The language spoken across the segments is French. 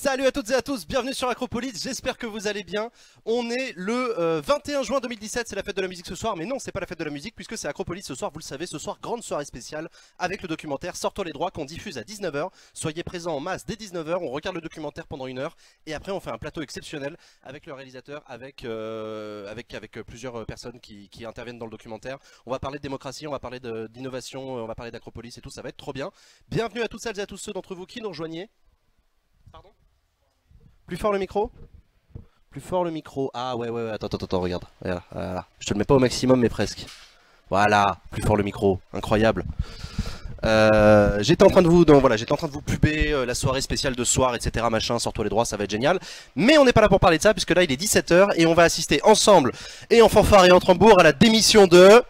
Salut à toutes et à tous, bienvenue sur Acropolis, j'espère que vous allez bien. On est le 21 juin 2017, c'est la fête de la musique ce soir, mais non, c'est pas la fête de la musique puisque c'est Acropolis ce soir, vous le savez, ce soir, grande soirée spéciale avec le documentaire Sors-toi les droits qu'on diffuse à 19 h. Soyez présents en masse dès 19 h, on regarde le documentaire pendant 1 heure et après on fait un plateau exceptionnel avec le réalisateur, avec plusieurs personnes qui interviennent dans le documentaire. On va parler de démocratie, on va parler d'innovation, on va parler d'Acropolis et tout, ça va être trop bien. Bienvenue à toutes celles et à tous ceux d'entre vous qui nous rejoignez. Pardon ? Plus fort le micro? Plus fort le micro. Ah ouais, attends, regarde. Voilà. Je te le mets pas au maximum mais presque. Voilà, plus fort le micro, incroyable. J'étais en train de vous puber la soirée spéciale de ce soir, etc. Machin, sors-toi les droits, ça va être génial. Mais on n'est pas là pour parler de ça puisque là il est 17 h et on va assister ensemble et en fanfare et en tambour à la démission de...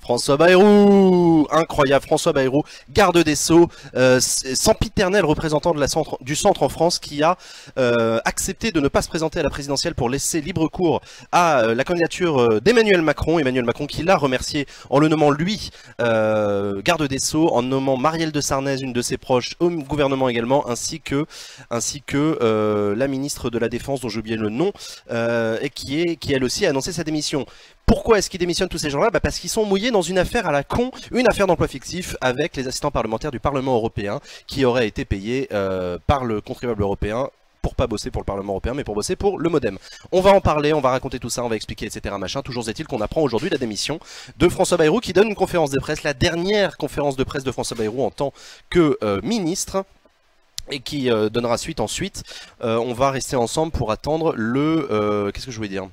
François Bayrou, incroyable, François Bayrou, garde des Sceaux, sempiternel représentant de du centre en France qui a accepté de ne pas se présenter à la présidentielle pour laisser libre cours à la candidature d'Emmanuel Macron. Emmanuel Macron qui l'a remercié en le nommant lui garde des Sceaux, en nommant Marielle de Sarnez, une de ses proches, au gouvernement également, ainsi que la ministre de la Défense dont j'ai oublié le nom, et qui elle aussi a annoncé sa démission. Pourquoi est-ce qu'ils démissionnent tous ces gens-là? Parce qu'ils sont mouillés dans une affaire à la con, une affaire d'emploi fictif avec les assistants parlementaires du Parlement européen qui auraient été payés par le contribuable européen pour pas bosser pour le Parlement européen mais pour bosser pour le MoDem. On va en parler, on va raconter tout ça, on va expliquer etc. machin. Toujours est-il qu'on apprend aujourd'hui la démission de François Bayrou qui donne une conférence de presse, la dernière conférence de presse de François Bayrou en tant que ministre. Et qui donnera suite ensuite. On va rester ensemble pour attendre le... qu'est-ce que je voulais dire ?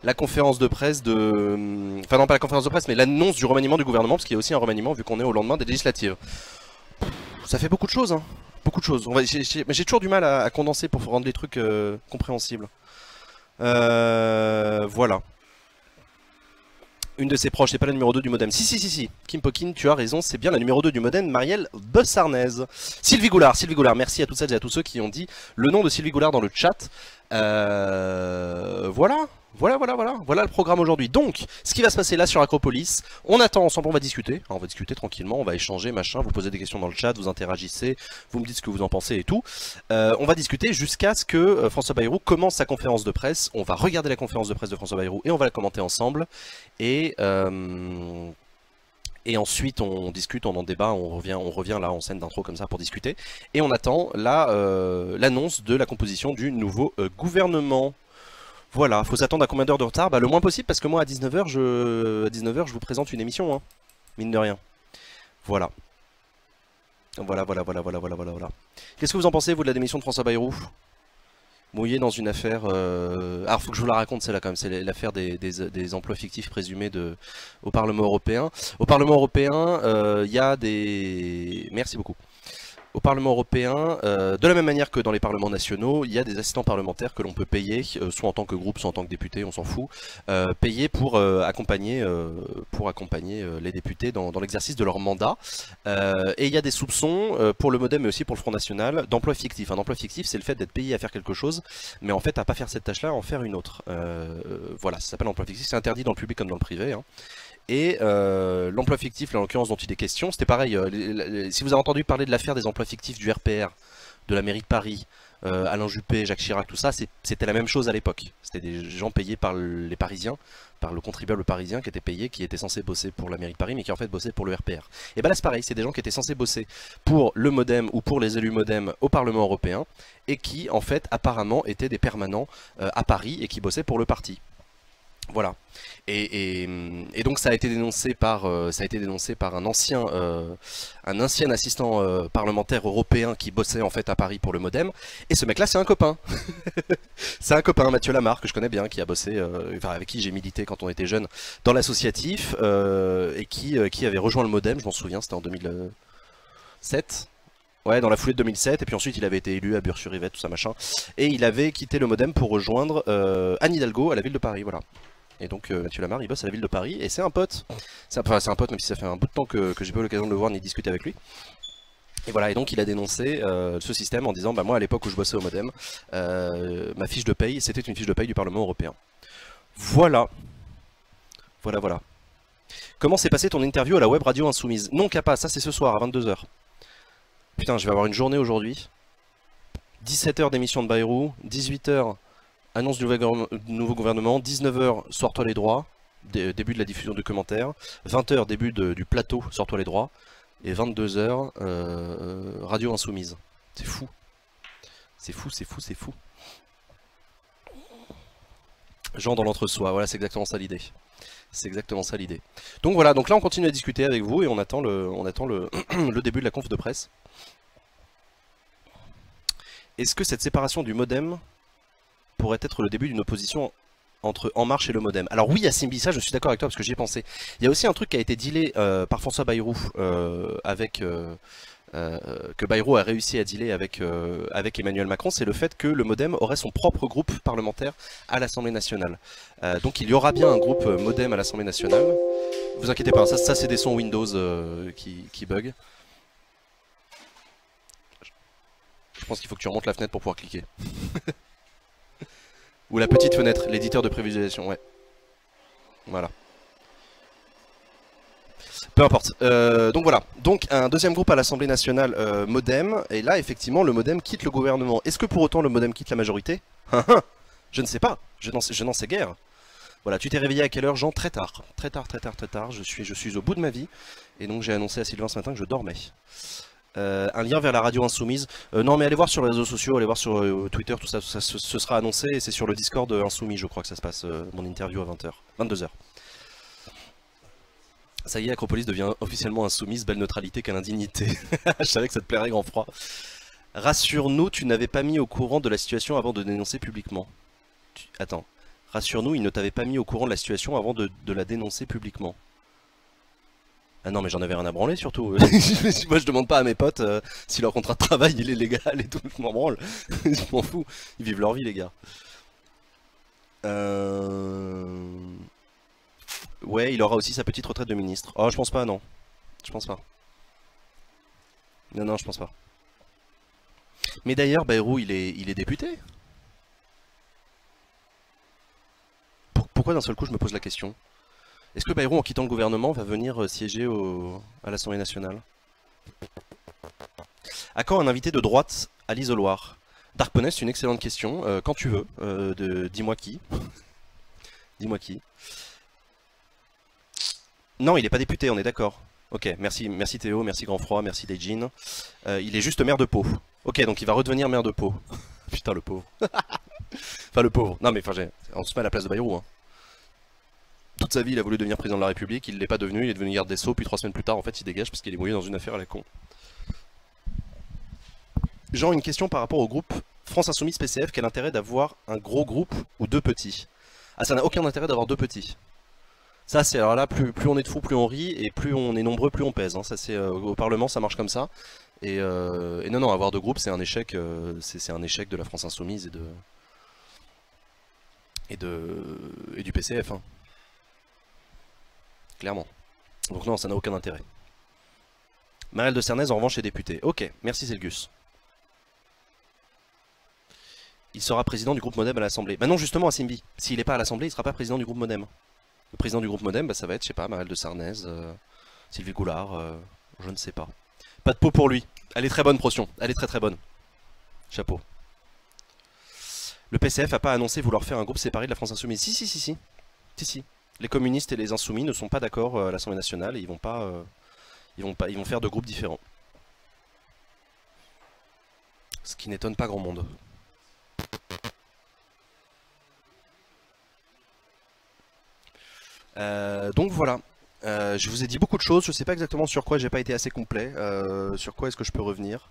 La conférence de presse de... Enfin non, pas la conférence de presse, mais l'annonce du remaniement du gouvernement, parce qu'il y a aussi un remaniement vu qu'on est au lendemain des législatives. Ça fait beaucoup de choses, hein. Beaucoup de choses. Mais j'ai toujours du mal à condenser pour rendre les trucs compréhensibles. Voilà. Une de ses proches, c'est pas la numéro 2 du MoDem. Si. Kim Pokin, tu as raison, c'est bien la numéro 2 du MoDem, Marielle de Sarnez. Sylvie Goulard, merci à toutes celles et à tous ceux qui ont dit le nom de Sylvie Goulard dans le chat. Voilà le programme aujourd'hui. Donc, ce qui va se passer là sur Acropolis, on attend ensemble, on va discuter tranquillement, on va échanger, machin, vous posez des questions dans le chat, vous interagissez, vous me dites ce que vous en pensez et tout. On va discuter jusqu'à ce que François Bayrou commence sa conférence de presse, on va regarder la conférence de presse de François Bayrou et on va la commenter ensemble. Et ensuite on discute, on en débat, on revient là en scène d'intro comme ça pour discuter. Et on attend l'annonce de la composition du nouveau gouvernement. Voilà, faut s'attendre à combien d'heures de retard? Le moins possible parce que moi à 19 h je vous présente une émission, hein, mine de rien. Voilà. Voilà. Qu'est-ce que vous en pensez vous de la démission de François Bayrou? Mouillé dans une affaire... Alors faut que je vous la raconte celle-là quand même, c'est l'affaire des emplois fictifs présumés au Parlement européen. Au Parlement européen, il y a des... Merci beaucoup. Au Parlement européen, de la même manière que dans les parlements nationaux, il y a des assistants parlementaires que l'on peut payer, soit en tant que groupe, soit en tant que député, on s'en fout, payer pour accompagner les députés dans l'exercice de leur mandat. Et il y a des soupçons pour le MoDem mais aussi pour le Front National d'emploi fictif. Un emploi fictif, c'est le fait d'être payé à faire quelque chose, mais en fait à pas faire cette tâche-là, à en faire une autre. Voilà, ça s'appelle emploi fictif, c'est interdit dans le public comme dans le privé, hein. Et l'emploi fictif, là, en l'occurrence dont il est question, c'était pareil, si vous avez entendu parler de l'affaire des emplois fictifs du RPR, de la mairie de Paris, Alain Juppé, Jacques Chirac, tout ça, c'était la même chose à l'époque. C'était des gens payés par les Parisiens, par le contribuable parisien qui était payé, qui était censé bosser pour la mairie de Paris, mais qui en fait bossait pour le RPR. Et là c'est pareil, c'est des gens qui étaient censés bosser pour le MoDem ou pour les élus MoDem au Parlement européen, et qui en fait apparemment étaient des permanents à Paris et qui bossaient pour le parti. Voilà. Et donc ça a été dénoncé par un ancien assistant parlementaire européen qui bossait en fait à Paris pour le MoDem. Et ce mec-là, c'est un copain. C'est un copain, Mathieu Lamarre, que je connais bien, qui a bossé, avec qui j'ai milité quand on était jeune dans l'associatif, et qui avait rejoint le MoDem, je m'en souviens, c'était en 2007. Ouais, dans la foulée de 2007, et puis ensuite il avait été élu à Bure-sur-Yvette, tout ça machin. Et il avait quitté le MoDem pour rejoindre Anne Hidalgo à la ville de Paris, voilà. Et donc Mathieu Lamarre, il bosse à la ville de Paris, et c'est un pote. C'est un pote, même si ça fait un bout de temps que j'ai pas eu l'occasion de le voir ni discuter avec lui. Et voilà, et donc il a dénoncé ce système en disant, moi à l'époque où je bossais au MoDem, ma fiche de paye, c'était une fiche de paye du Parlement européen. Voilà. Voilà. Comment s'est passée ton interview à la web radio insoumise? Non, Kappa, ça c'est ce soir à 22 h. Putain, je vais avoir une journée aujourd'hui. 17h d'émission de Bayrou, 18h annonce du nouveau gouvernement, 19h sors-toi les droits, début de la diffusion de commentaires, 20h début du plateau sors-toi les droits, et 22h radio insoumise. C'est fou. C'est fou, c'est fou, c'est fou. Jean dans l'entre-soi, voilà, c'est exactement ça l'idée. C'est exactement ça l'idée. Donc voilà, donc là on continue à discuter avec vous et on attend le début de la conf de presse. Est-ce que cette séparation du modem pourrait être le début d'une opposition entre En Marche et le modem? Alors oui, à Simbi, ça je suis d'accord avec toi parce que j'y ai pensé. Il y a aussi un truc qui a été dealé par François Bayrou que Bayrou a réussi à dealer avec Emmanuel Macron, c'est le fait que le modem aurait son propre groupe parlementaire à l'Assemblée nationale. Donc il y aura bien un groupe modem à l'Assemblée nationale. Vous inquiétez pas, ça c'est des sons Windows qui bug. Je pense qu'il faut que tu remontes la fenêtre pour pouvoir cliquer. Ou la petite fenêtre, l'éditeur de prévisualisation, ouais. Voilà. Peu importe. Donc voilà. Donc un deuxième groupe à l'Assemblée nationale, Modem. Et là, effectivement, le Modem quitte le gouvernement. Est-ce que pour autant le Modem quitte la majorité? Je ne sais pas. Je n'en sais guère. Voilà, tu t'es réveillé à quelle heure, Jean? Très tard. Très tard, très tard, très tard. Je suis au bout de ma vie. Et donc j'ai annoncé à Sylvain ce matin que je dormais. Un lien vers la radio insoumise. Non mais allez voir sur les réseaux sociaux, allez voir sur Twitter, tout ça ce sera annoncé. Et c'est sur le Discord insoumis, je crois que ça se passe, mon interview à 20h. 22h. Ça y est, Acropolis devient officiellement insoumise, belle neutralité, quelle indignité. Je savais que ça te plairait, grand froid. Rassure-nous, tu n'avais pas mis au courant de la situation avant de dénoncer publiquement. Attends. Rassure-nous, il ne t'avait pas mis au courant de la situation avant de la dénoncer publiquement. Ah non, mais j'en avais rien à branler surtout. Moi je demande pas à mes potes si leur contrat de travail il est légal et tout, je m'en branle. Je m'en fous, ils vivent leur vie les gars. Ouais, il aura aussi sa petite retraite de ministre. Oh, je pense pas, non. Je pense pas. Non, non, je pense pas. Mais d'ailleurs, Bayrou, il est député. Pourquoi d'un seul coup je me pose la question? Est-ce que Bayrou, en quittant le gouvernement, va venir siéger à l'Assemblée nationale? À quand un invité de droite à l'isoloir? Darkponest, c'est une excellente question. Quand tu veux. Dis-moi qui. Dis-moi qui. Non, il n'est pas député, on est d'accord. Ok, merci Théo, merci Grand Froid, merci Dejin. Il est juste maire de Pau. Ok, donc il va redevenir maire de Pau. Putain, le pauvre. Enfin, le pauvre. Non, mais enfin, on se met à la place de Bayrou. Hein. Toute sa vie, il a voulu devenir président de la République, il ne l'est pas devenu, il est devenu garde des Sceaux, puis 3 semaines plus tard, en fait, il dégage parce qu'il est mouillé dans une affaire à la con. Jean, une question par rapport au groupe France Insoumise PCF, quel intérêt d'avoir un gros groupe ou deux petits? Ah, ça n'a aucun intérêt d'avoir deux petits. Ça c'est, alors là, plus on est de fous, plus on rit, et plus on est nombreux, plus on pèse. Hein. Ça c'est au Parlement, ça marche comme ça. Et non, avoir deux groupes, c'est un échec, c'est un échec de la France Insoumise et du PCF. Hein. Clairement. Donc non, ça n'a aucun intérêt. Marielle de Cernez, en revanche, est députée. Ok, merci Selgus. Il sera président du groupe Modem à l'Assemblée. Bah non, justement, à Simbi. S'il n'est pas à l'Assemblée, il ne sera pas président du groupe Modem. Le président du groupe Modem, bah, ça va être, je sais pas, Marielle de Sarnez, Sylvie Goulard, je ne sais pas. Pas de peau pour lui. Elle est très bonne, Procyon. Elle est très très bonne. Chapeau. Le PCF a pas annoncé vouloir faire un groupe séparé de la France Insoumise. Si. Si. Les communistes et les insoumis ne sont pas d'accord à l'Assemblée nationale et ils vont faire deux groupes différents. Ce qui n'étonne pas grand monde. Donc voilà, je vous ai dit beaucoup de choses, je sais pas exactement sur quoi j'ai pas été assez complet, sur quoi est-ce que je peux revenir.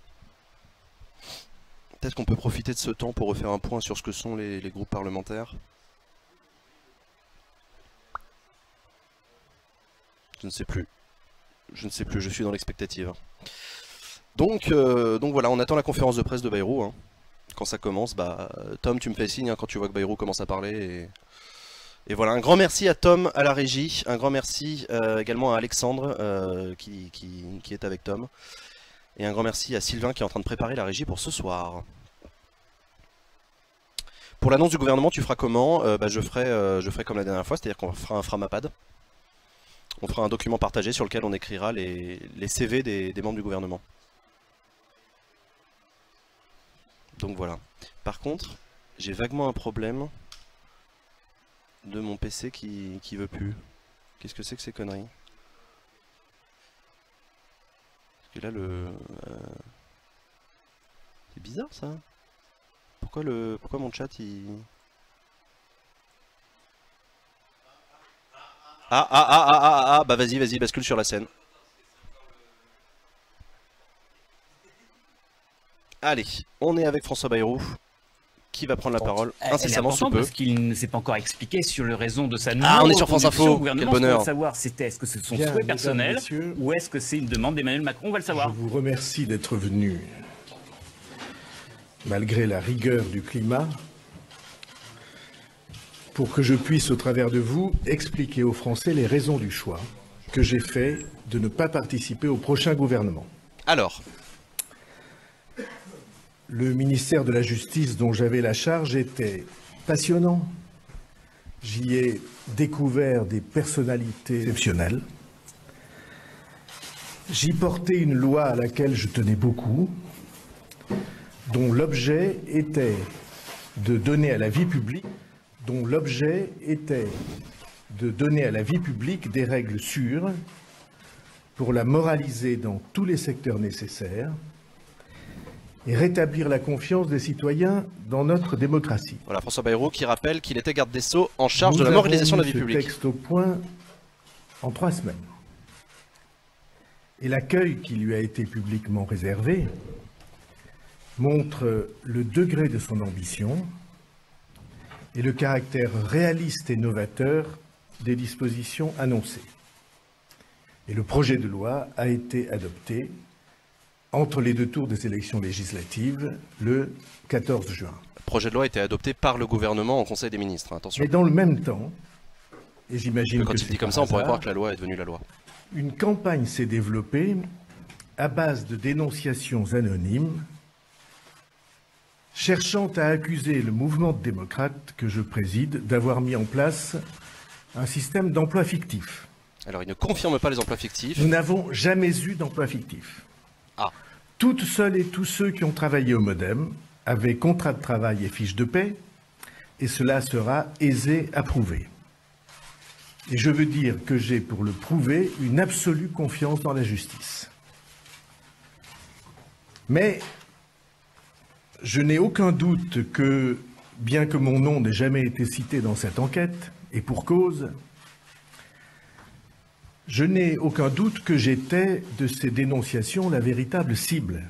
Peut-être qu'on peut profiter de ce temps pour refaire un point sur ce que sont les groupes parlementaires. Je ne sais plus, je suis dans l'expectative. Donc voilà, on attend la conférence de presse de Bayrou. Hein. Quand ça commence, bah Tom, tu me fais signe hein, quand tu vois que Bayrou commence à parler. Et voilà, un grand merci à Tom à la régie, un grand merci également à Alexandre qui est avec Tom. Et un grand merci à Sylvain qui est en train de préparer la régie pour ce soir. Pour l'annonce du gouvernement, tu feras comment? Bah, je ferai comme la dernière fois, c'est-à-dire qu'on fera un Framapad. On fera un document partagé sur lequel on écrira les CV des membres du gouvernement. Donc voilà. Par contre, j'ai vaguement un problème de mon PC qui veut plus. Qu'est-ce que c'est que ces conneries? Parce que là c'est bizarre ça. Pourquoi mon chat il... Bah vas-y, bascule sur la scène. Allez, on est avec François Bayrou, qui va prendre la parole incessamment sous peu. Parce qu'il ne s'est pas encore expliqué sur les raisons de sa on est sur France Info, quel bonheur. Savoir est-ce que c'est son souhait personnel ou est-ce que c'est une demande d'Emmanuel Macron, on va le savoir. Je vous remercie d'être venu, malgré la rigueur du climat, pour que je puisse, au travers de vous, expliquer aux Français les raisons du choix que j'ai fait de ne pas participer au prochain gouvernement. Alors, le ministère de la Justice dont j'avais la charge était passionnant. J'y ai découvert des personnalités exceptionnelles. J'y portais une loi à laquelle je tenais beaucoup, dont l'objet était de donner à la vie publique, des règles sûres pour la moraliser dans tous les secteurs nécessaires et rétablir la confiance des citoyens dans notre démocratie. Voilà, François Bayrou qui rappelle qu'il était garde des Sceaux en charge de la moralisation de la vie publique. Nous avons mis ce texte au point en 3 semaines. Et l'accueil qui lui a été publiquement réservé montre le degré de son ambition et le caractère réaliste et novateur des dispositions annoncées. Et le projet de loi a été adopté entre les 2 tours des élections législatives le 14 juin. Le projet de loi a été adopté par le gouvernement en Conseil des ministres, attention. Mais dans le même temps, et j'imagine que quand il dit comme ça, on pourrait croire que la loi est devenue la loi. Une campagne s'est développée à base de dénonciations anonymes cherchant à accuser le mouvement de démocrates que je préside d'avoir mis en place un système d'emploi fictif. Alors, il ne confirme pas les emplois fictifs. Nous n'avons jamais eu d'emploi fictif. Ah. Toutes seules et tous ceux qui ont travaillé au Modem avaient contrat de travail et fiche de paie, et cela sera aisé à prouver. Et je veux dire que j'ai, pour le prouver, une absolue confiance dans la justice. Mais je n'ai aucun doute que, bien que mon nom n'ait jamais été cité dans cette enquête, et pour cause, je n'ai aucun doute que j'étais, de ces dénonciations, la véritable cible,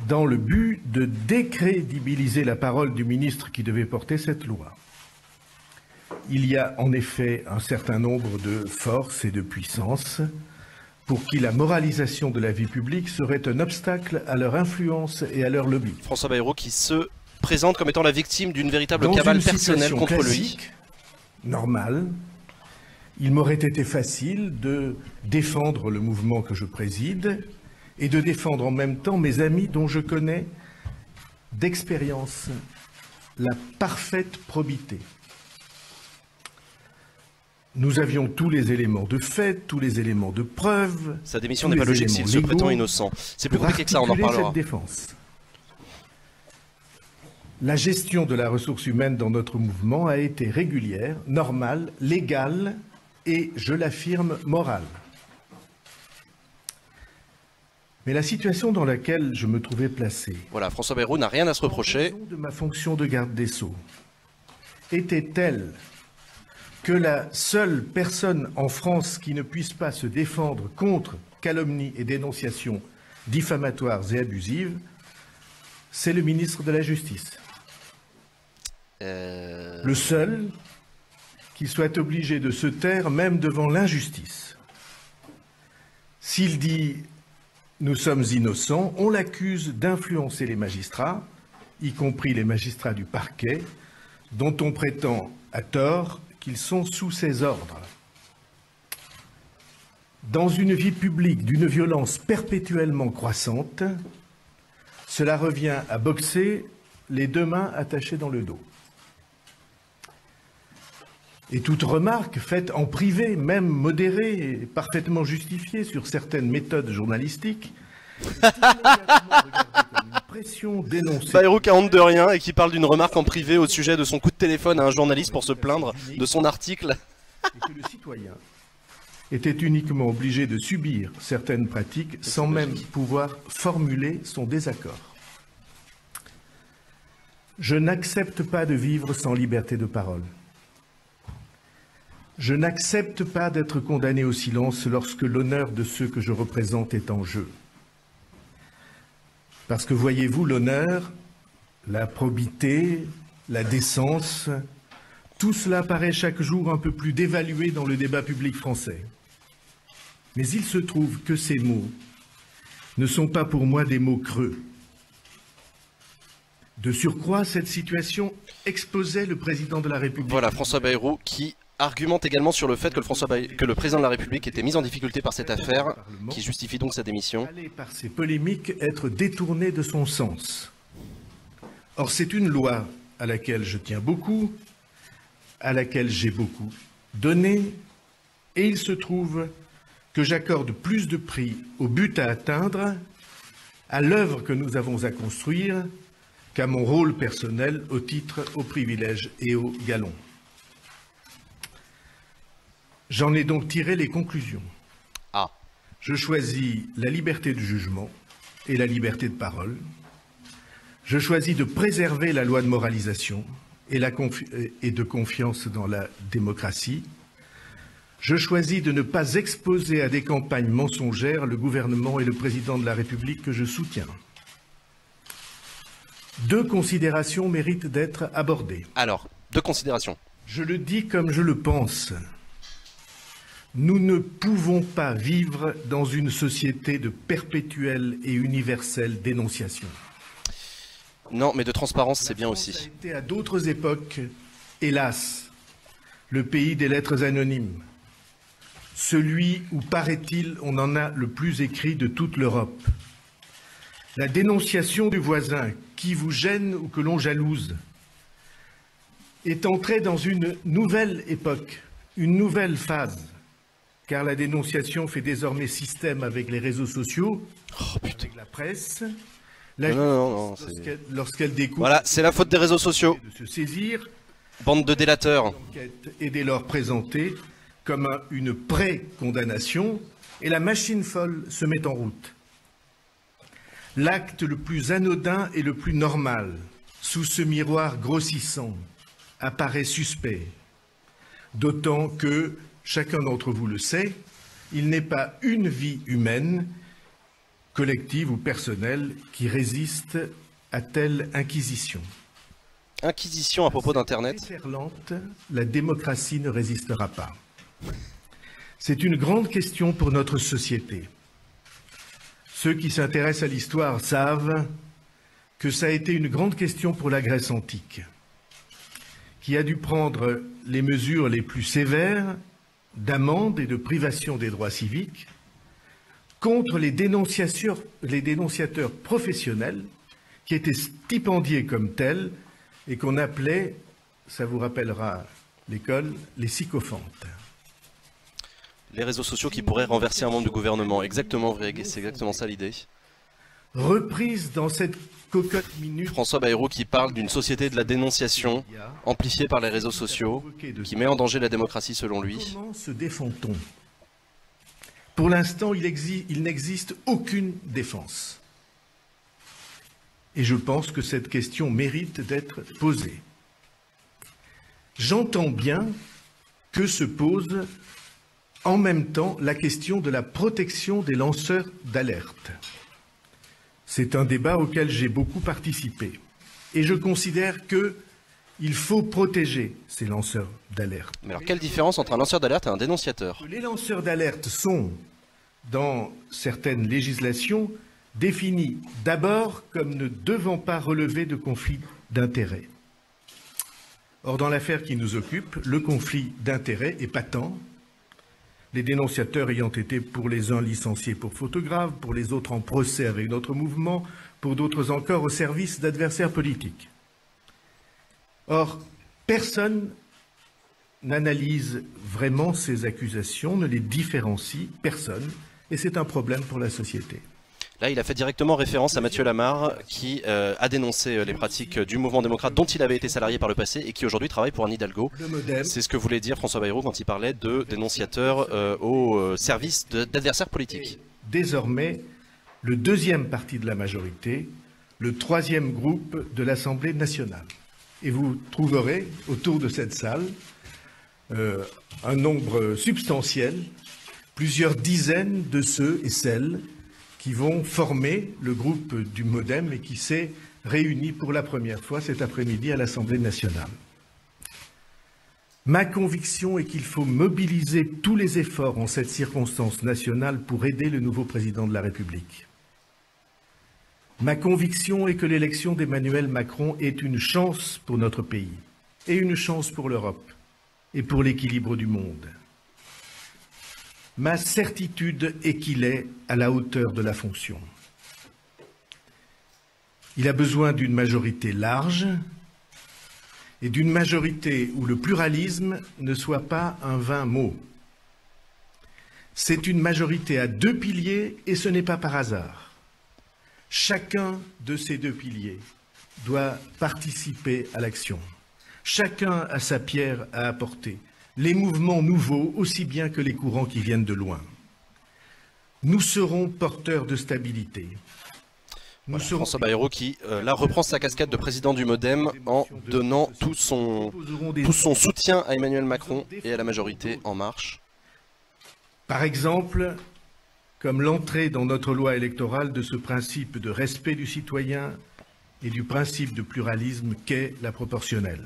dans le but de décrédibiliser la parole du ministre qui devait porter cette loi. Il y a en effet un certain nombre de forces et de puissances pour qui la moralisation de la vie publique serait un obstacle à leur influence et à leur lobby. François Bayrou qui se présente comme étant la victime d'une véritable cabale personnelle contre lui. Normal. Il m'aurait été facile de défendre le mouvement que je préside et de défendre en même temps mes amis dont je connais d'expérience la parfaite probité. Nous avions tous les éléments de fait, tous les éléments de preuve. Sa démission n'est pas logique s'il se prétend innocent. C'est plus compliqué que ça, on en parlera. Cette défense. La gestion de la ressource humaine dans notre mouvement a été régulière, normale, légale et, je l'affirme, morale. Mais la situation dans laquelle je me trouvais placé, voilà, François Bayrou n'a rien à se reprocher, de ma fonction de garde des Sceaux, était telle que la seule personne en France qui ne puisse pas se défendre contre calomnie et dénonciations diffamatoires et abusives, c'est le ministre de la Justice. Le seul qui soit obligé de se taire même devant l'injustice. S'il dit « nous sommes innocents », on l'accuse d'influencer les magistrats, y compris les magistrats du parquet, dont on prétend à tort qu'ils sont sous ses ordres. Dans une vie publique d'une violence perpétuellement croissante, cela revient à boxer les 2 mains attachées dans le dos. Et toute remarque faite en privé, même modérée et parfaitement justifiée sur certaines méthodes journalistiques, est immédiatement regardée comme pression dénoncée. Bayrou qui a honte de rien et qui parle d'une remarque en privé au sujet de son coup de téléphone à un journaliste pour se plaindre de son article. Et que le citoyen était uniquement obligé de subir certaines pratiques sans même pouvoir formuler son désaccord. Je n'accepte pas de vivre sans liberté de parole. Je n'accepte pas d'être condamné au silence lorsque l'honneur de ceux que je représente est en jeu. Parce que voyez-vous, l'honneur, la probité, la décence, tout cela paraît chaque jour un peu plus dévalué dans le débat public français. Mais il se trouve que ces mots ne sont pas pour moi des mots creux. De surcroît, cette situation exposait le président de la République. Voilà, François Bayrou qui argumente également sur le fait que le président de la République était mis en difficulté par cette affaire, qui justifie donc sa démission. Allait par ces polémiques être détourné de son sens. Or, c'est une loi à laquelle je tiens beaucoup, à laquelle j'ai beaucoup donné, et il se trouve que j'accorde plus de prix au but à atteindre, à l'œuvre que nous avons à construire, qu'à mon rôle personnel, au titre, aux privilèges et aux galons. J'en ai donc tiré les conclusions. Ah. Je choisis la liberté de jugement et la liberté de parole. Je choisis de préserver la loi de moralisation et de confiance dans la démocratie. Je choisis de ne pas exposer à des campagnes mensongères le gouvernement et le président de la République que je soutiens. Deux considérations méritent d'être abordées. Alors, deux considérations. Je le dis comme je le pense. Nous ne pouvons pas vivre dans une société de perpétuelle et universelle dénonciation. Non, mais de transparence, c'est bien Ça a aussi. été à d'autres époques, hélas, le pays des lettres anonymes. Celui où, paraît-il, on en a le plus écrit de toute l'Europe. La dénonciation du voisin qui vous gêne ou que l'on jalouse est entrée dans une nouvelle époque, une nouvelle phase, car la dénonciation fait désormais système avec les réseaux sociaux, avec la presse. La justice, lorsqu'elle découvre Voilà, c'est la faute des réseaux sociaux. de se saisir, Bande de délateurs. l'enquête est dès lors présentée comme une pré-condamnation et la machine folle se met en route. L'acte le plus anodin et le plus normal, sous ce miroir grossissant, apparaît suspect. D'autant que, chacun d'entre vous le sait, il n'est pas une vie humaine, collective ou personnelle, qui résiste à telle inquisition. Inquisition à propos d'Internet. Déferlante, la démocratie ne résistera pas. C'est une grande question pour notre société. Ceux qui s'intéressent à l'histoire savent que ça a été une grande question pour la Grèce antique, qui a dû prendre les mesures les plus sévères d'amende et de privation des droits civiques contre les dénonciateurs professionnels qui étaient stipendiés comme tels et qu'on appelait, ça vous rappellera l'école, les sycophantes. Les réseaux sociaux qui pourraient renverser un membre du gouvernement. Exactement, Vreg, c'est exactement ça l'idée. Reprise dans cette cocotte minute. François Bayrou qui parle d'une société de la dénonciation, amplifiée par les réseaux sociaux, qui met en danger la démocratie selon lui. Comment se défend-on? Pour l'instant, il n'existe aucune défense. Et je pense que cette question mérite d'être posée. J'entends bien que se pose en même temps la question de la protection des lanceurs d'alerte. C'est un débat auquel j'ai beaucoup participé. Et je considère qu'il faut protéger ces lanceurs d'alerte. Mais alors quelle différence entre un lanceur d'alerte et un dénonciateur? Les lanceurs d'alerte sont, dans certaines législations, définis d'abord comme ne devant pas relever de conflit d'intérêts. Or, dans l'affaire qui nous occupe, le conflit d'intérêts est patent, les dénonciateurs ayant été pour les uns licenciés pour faute grave, pour les autres en procès avec notre mouvement, pour d'autres encore au service d'adversaires politiques. Or, personne n'analyse vraiment ces accusations, ne les différencie, personne, et c'est un problème pour la société. Là, il a fait directement référence à Mathieu Lamar, qui a dénoncé les pratiques du mouvement démocrate dont il avait été salarié par le passé et qui aujourd'hui travaille pour Anne Hidalgo. C'est ce que voulait dire François Bayrou quand il parlait de dénonciateurs au service d'adversaires politiques. Désormais, le deuxième parti de la majorité, le troisième groupe de l'Assemblée nationale. Et vous trouverez autour de cette salle un nombre substantiel, plusieurs dizaines de ceux et celles qui vont former le groupe du MoDem et qui s'est réuni pour la première fois cet après-midi à l'Assemblée nationale. Ma conviction est qu'il faut mobiliser tous les efforts en cette circonstance nationale pour aider le nouveau président de la République. Ma conviction est que l'élection d'Emmanuel Macron est une chance pour notre pays et une chance pour l'Europe et pour l'équilibre du monde. Ma certitude est qu'il est à la hauteur de la fonction. Il a besoin d'une majorité large et d'une majorité où le pluralisme ne soit pas un vain mot. C'est une majorité à deux piliers et ce n'est pas par hasard. Chacun de ces deux piliers doit participer à l'action. Chacun a sa pierre à apporter. Les mouvements nouveaux aussi bien que les courants qui viennent de loin. Nous serons porteurs de stabilité. Voilà, François Bayrou qui là reprend sa casquette de président du MoDem en donnant tout son soutien à Emmanuel Macron et à la majorité En Marche. Par exemple, comme l'entrée dans notre loi électorale de ce principe de respect du citoyen et du principe de pluralisme qu'est la proportionnelle.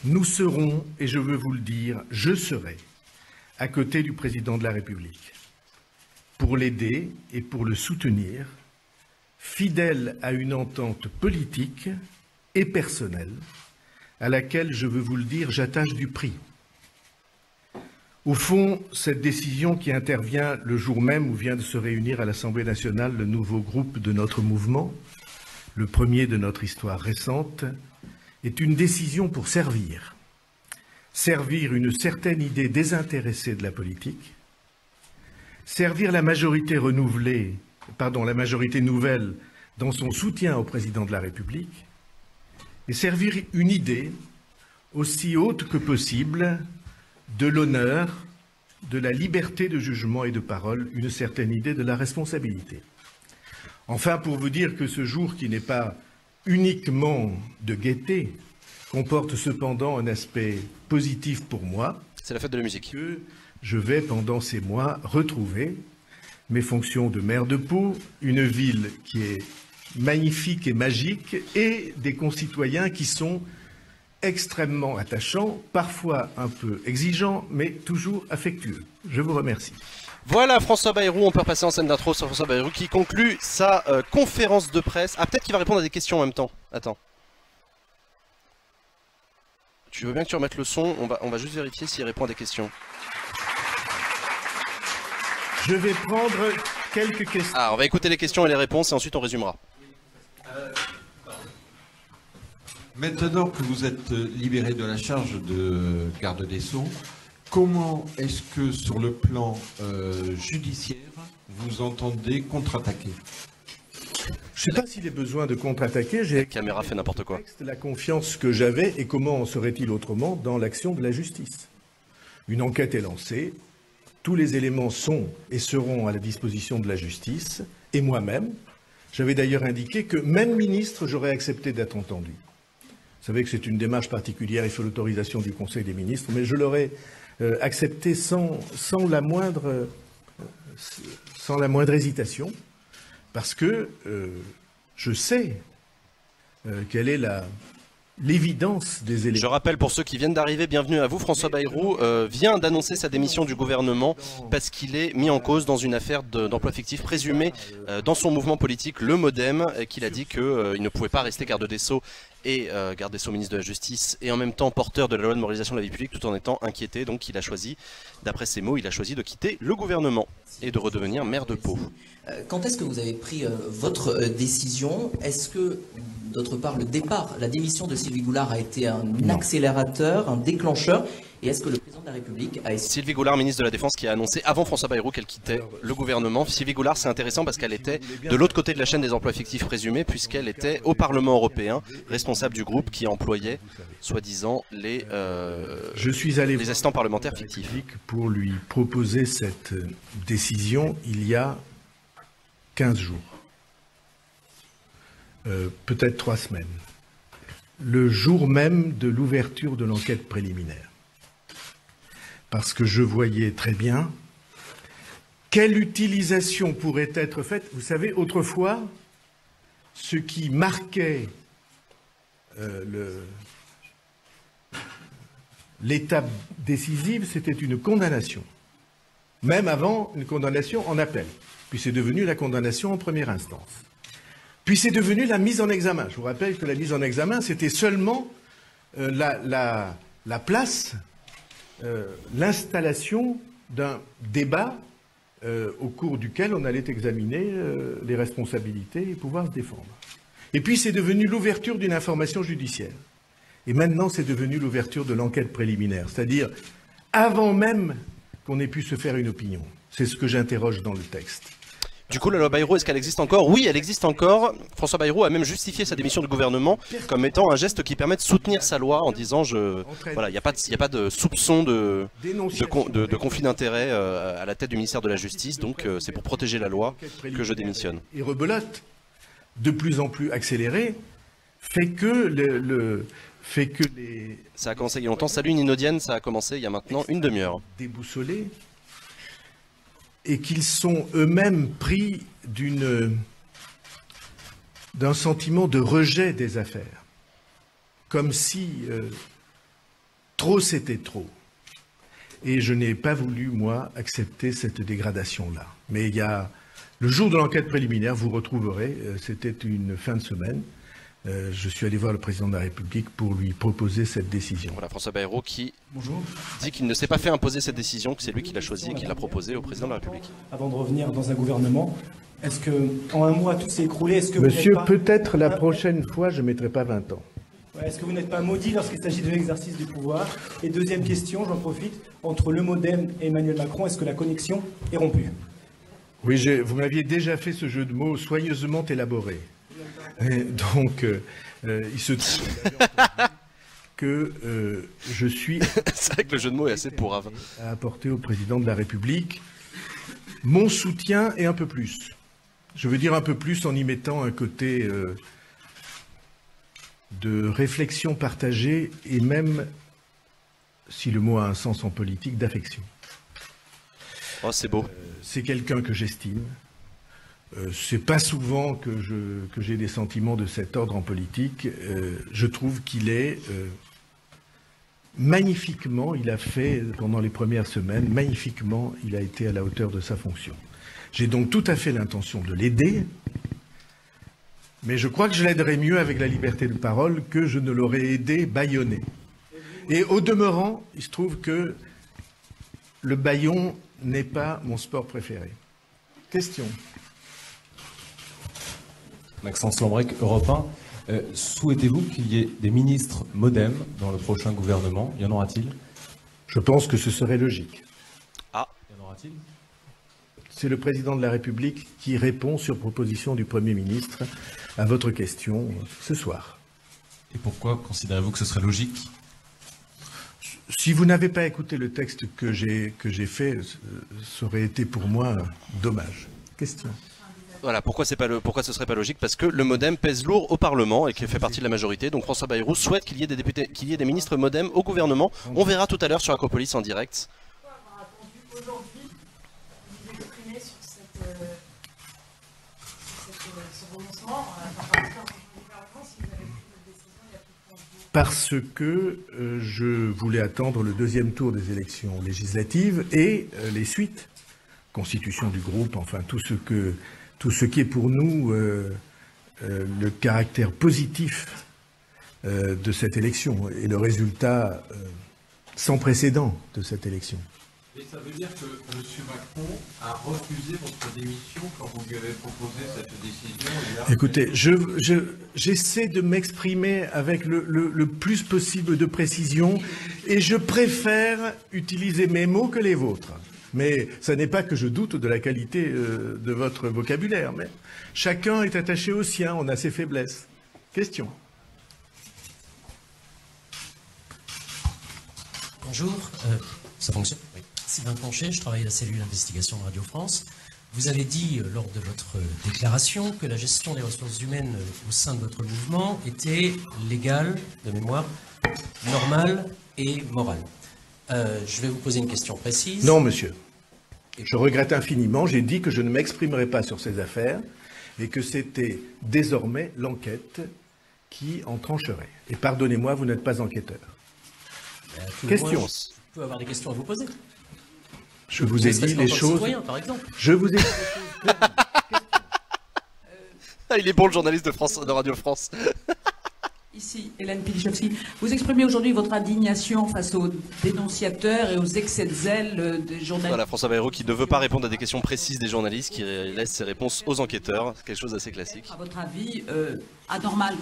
Nous serons, et je veux vous le dire, je serai à côté du président de la République pour l'aider et pour le soutenir, fidèle à une entente politique et personnelle à laquelle, je veux vous le dire, j'attache du prix. Au fond, cette décision qui intervient le jour même où vient de se réunir à l'Assemblée nationale le nouveau groupe de notre mouvement, le premier de notre histoire récente, est une décision pour servir une certaine idée désintéressée de la politique, servir la majorité la majorité nouvelle dans son soutien au président de la République, et servir une idée aussi haute que possible de l'honneur, de la liberté de jugement et de parole, une certaine idée de la responsabilité. Enfin, pour vous dire que ce jour qui n'est pas uniquement de gaieté, comporte cependant un aspect positif pour moi. C'est la fête de la musique. Que je vais pendant ces mois retrouver mes fonctions de maire de Pau, une ville qui est magnifique et magique, et des concitoyens qui sont extrêmement attachants, parfois un peu exigeants, mais toujours affectueux. Je vous remercie. Voilà François Bayrou, on peut repasser en scène d'intro sur François Bayrou qui conclut sa conférence de presse. Ah, peut-être qu'il va répondre à des questions en même temps. Attends. Tu veux bien que tu remettes le son? On va juste vérifier s'il répond à des questions. Je vais prendre quelques questions. Ah, on va écouter les questions et les réponses et ensuite on résumera. Maintenant que vous êtes libéré de la charge de garde des Sceaux, comment est-ce que sur le plan judiciaire, vous entendez contre-attaquer? Je ne sais pas s'il est besoin de contre-attaquer. J'ai la caméra fait n'importe quoi. La confiance que j'avais, et comment en serait-il autrement, dans l'action de la justice. Une enquête est lancée, tous les éléments sont et seront à la disposition de la justice, et moi-même, j'avais d'ailleurs indiqué que, même ministre, j'aurais accepté d'être entendu. Vous savez que c'est une démarche particulière, il faut l'autorisation du Conseil des ministres, mais je l'aurais accepté sans la moindre hésitation, parce que je sais quelle est l'évidence des éléments. Je rappelle pour ceux qui viennent d'arriver, bienvenue à vous, François Bayrou vient d'annoncer sa démission du gouvernement parce qu'il est mis en cause dans une affaire d'emploi fictif présumé dans son mouvement politique, le MoDem, qu'il a dit qu'il ne pouvait pas rester garde des Sceaux et garde des Sceaux ministre de la Justice et en même temps porteur de la loi de moralisation de la vie publique tout en étant inquiété. Donc il a choisi, d'après ses mots, il a choisi de quitter le gouvernement et de redevenir maire de Pau. Quand est-ce que vous avez pris votre décision? Est-ce que, d'autre part, la démission de Sylvie Goulard a été un accélérateur, un déclencheur? Et est-ce que le président de la République a essayé... Sylvie Goulard, ministre de la Défense, qui a annoncé avant François Bayrou qu'elle quittait le gouvernement. Sylvie Goulard, c'est intéressant parce qu'elle était de l'autre côté de la chaîne des emplois fictifs présumés, puisqu'elle était au Parlement européen, responsable du groupe qui employait, soi-disant, les assistants parlementaires fictifs. Pour lui proposer cette décision il y a 15 jours, peut-être 3 semaines, le jour même de l'ouverture de l'enquête préliminaire. Parce que je voyais très bien quelle utilisation pourrait être faite. Vous savez, autrefois, ce qui marquait l'étape décisive, c'était une condamnation. Même avant une condamnation en appel. Puis c'est devenu la condamnation en première instance. Puis c'est devenu la mise en examen. Je vous rappelle que la mise en examen, c'était seulement la place, l'installation d'un débat au cours duquel on allait examiner les responsabilités et pouvoir se défendre. Et puis c'est devenu l'ouverture d'une information judiciaire. Et maintenant, c'est devenu l'ouverture de l'enquête préliminaire, c'est-à-dire avant même qu'on ait pu se faire une opinion. C'est ce que j'interroge dans le texte. Du coup, la loi Bayrou, est-ce qu'elle existe encore? Oui, elle existe encore. François Bayrou a même justifié sa démission du gouvernement comme étant un geste qui permet de soutenir sa loi en disant voilà, il n'y a pas de soupçon de conflit d'intérêt à la tête du ministère de la Justice, donc c'est pour protéger la loi que je démissionne. Et rebelote, de plus en plus accélérée, fait que Ça a commencé il y a longtemps. Salut Nino Dienne, ça a commencé il y a maintenant une demi-heure. Déboussolés, et qu'ils sont eux-mêmes pris d'un sentiment de rejet des affaires. Comme si trop c'était trop. Et je n'ai pas voulu, moi, accepter cette dégradation-là. Mais il y a le jour de l'enquête préliminaire, vous retrouverez, c'était une fin de semaine, je suis allé voir le président de la République pour lui proposer cette décision. Voilà, François Bayrou qui dit qu'il ne s'est pas fait imposer cette décision, que c'est lui qui l'a choisie et qui l'a proposée au président de la République. Avant de revenir dans un gouvernement, est-ce qu'en un mois tout s'est écroulé? Est-ce que Monsieur, vous n'êtes pas... peut-être la prochaine fois, je ne mettrai pas 20 ans. Est-ce que vous n'êtes pas maudit lorsqu'il s'agit de l'exercice du pouvoir? Et deuxième question, j'en profite, entre le MoDem et Emmanuel Macron, est-ce que la connexion est rompue? Oui, vous m'aviez déjà fait ce jeu de mots soigneusement élaboré. Et donc, il se trouve que je suis... C'est vrai que le jeu de mots est assez pourrave. ...à apporter au président de la République mon soutien et un peu plus. Je veux dire un peu plus en y mettant un côté de réflexion partagée et même, si le mot a un sens en politique, d'affection. Oh, c'est beau. C'est quelqu'un que j'estime. C'est pas souvent que j'ai des sentiments de cet ordre en politique. Je trouve qu'il est magnifiquement, il a fait pendant les premières semaines, magnifiquement, il a été à la hauteur de sa fonction. J'ai donc tout à fait l'intention de l'aider, mais je crois que je l'aiderai mieux avec la liberté de parole que je ne l'aurais aidé bâillonné. Et au demeurant, il se trouve que le bâillon n'est pas mon sport préféré. Question. Maxence Lambrec, Europe 1. Souhaitez-vous qu'il y ait des ministres MoDem dans le prochain gouvernement? Y en aura-t-il? Je pense que ce serait logique. Ah. Y en aura-t-il? C'est le président de la République qui répond sur proposition du Premier ministre à votre question ce soir. Et pourquoi considérez-vous que ce serait logique? Si vous n'avez pas écouté le texte que j'ai fait, ça aurait été pour moi dommage. Question. Voilà, pourquoi ce serait pas logique? Parce que le MoDem pèse lourd au Parlement et qu'il fait partie de la majorité. Donc François Bayrou souhaite qu'il y ait des députés, qu'il y ait des ministres MoDem au gouvernement. On verra tout à l'heure sur Acropolis en direct. Pourquoi avoir attendu aujourd'hui vous exprimer sur ce renoncement parce que je voulais attendre le deuxième tour des élections législatives et les suites, constitution du groupe, enfin tout ce qui est pour nous le caractère positif de cette élection et le résultat sans précédent de cette élection. Et ça veut dire que M. Macron a refusé votre démission quand vous lui avez proposé cette décision. Écoutez, j'essaie de m'exprimer avec le plus possible de précision et je préfère utiliser mes mots que les vôtres. Mais ce n'est pas que je doute de la qualité de votre vocabulaire, mais chacun est attaché au sien, on a ses faiblesses. Question. Bonjour, ça fonctionne? Oui. Sylvain Poncher, je travaille à la cellule d'investigation de Radio France. Vous avez dit lors de votre déclaration que la gestion des ressources humaines au sein de votre mouvement était légale, de mémoire, normale et morale. Je vais vous poser une question précise. Non, monsieur. Je regrette infiniment. J'ai dit que je ne m'exprimerai pas sur ces affaires et que c'était désormais l'enquête qui en trancherait. Et pardonnez-moi, vous n'êtes pas enquêteur. Question. Je peux avoir des questions à vous poser. Je vous ai dit les choses. Citoyen, par exemple. Je vous ai dit les choses. Il est bon le journaliste de Radio France. Ici, Hélène Pilichowski. Vous exprimez aujourd'hui votre indignation face aux dénonciateurs et aux excès de zèle des journalistes. Voilà, François Bayrou qui ne veut pas répondre à des questions précises des journalistes, qui laisse ses réponses aux enquêteurs. C'est quelque chose d'assez classique. À votre avis, anormal.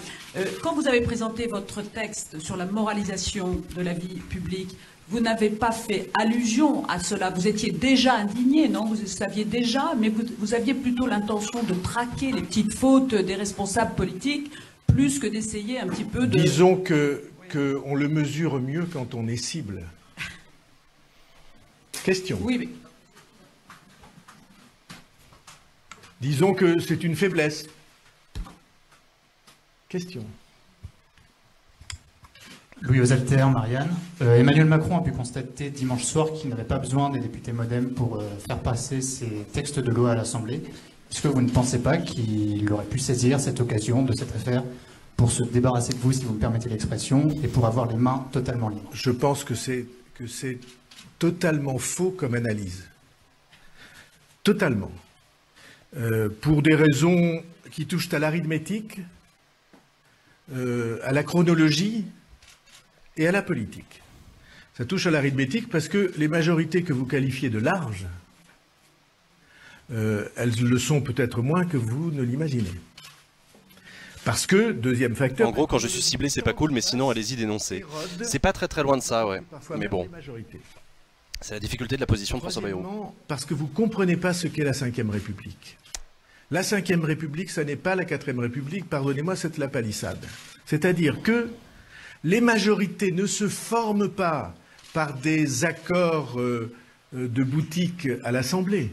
Quand vous avez présenté votre texte sur la moralisation de la vie publique, vous n'avez pas fait allusion à cela. Vous étiez déjà indigné, non? Vous le saviez déjà, mais vous aviez plutôt l'intention de traquer les petites fautes des responsables politiques, plus que d'essayer un petit peu de... Disons qu'on le mesure mieux quand on est cible. Question. Oui, mais... Disons que c'est une faiblesse. Question. Louis Osalter, Marianne. Emmanuel Macron a pu constater dimanche soir qu'il n'avait pas besoin des députés MoDem pour faire passer ses textes de loi à l'Assemblée. Est-ce que vous ne pensez pas qu'il aurait pu saisir cette occasion de cette affaire pour se débarrasser de vous, si vous me permettez l'expression, et pour avoir les mains totalement libres? Je pense que c'est totalement faux comme analyse. Totalement. Pour des raisons qui touchent à l'arithmétique, à la chronologie et à la politique. Ça touche à l'arithmétique parce que les majorités que vous qualifiez de larges, elles le sont peut-être moins que vous ne l'imaginez. Parce que, deuxième facteur... En gros, quand je suis ciblé, c'est pas cool, mais sinon, allez-y dénoncer. C'est pas très loin de ça, ouais. Mais bon, c'est la difficulté de la position de François Bayrou. Parce que vous ne comprenez pas ce qu'est la Ve République. La Ve République, ça n'est pas la Quatrième République, pardonnez-moi, c'est la palissade. C'est-à-dire que les majorités ne se forment pas par des accords de boutique à l'Assemblée.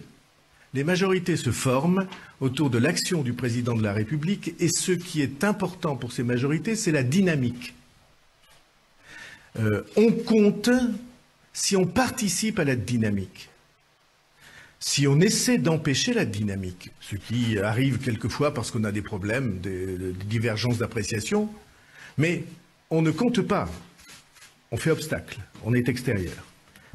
Les majorités se forment autour de l'action du président de la République et ce qui est important pour ces majorités, c'est la dynamique. On compte si on participe à la dynamique, si on essaie d'empêcher la dynamique, ce qui arrive quelquefois parce qu'on a des problèmes, des divergences d'appréciation, mais on ne compte pas, on fait obstacle, on est extérieur.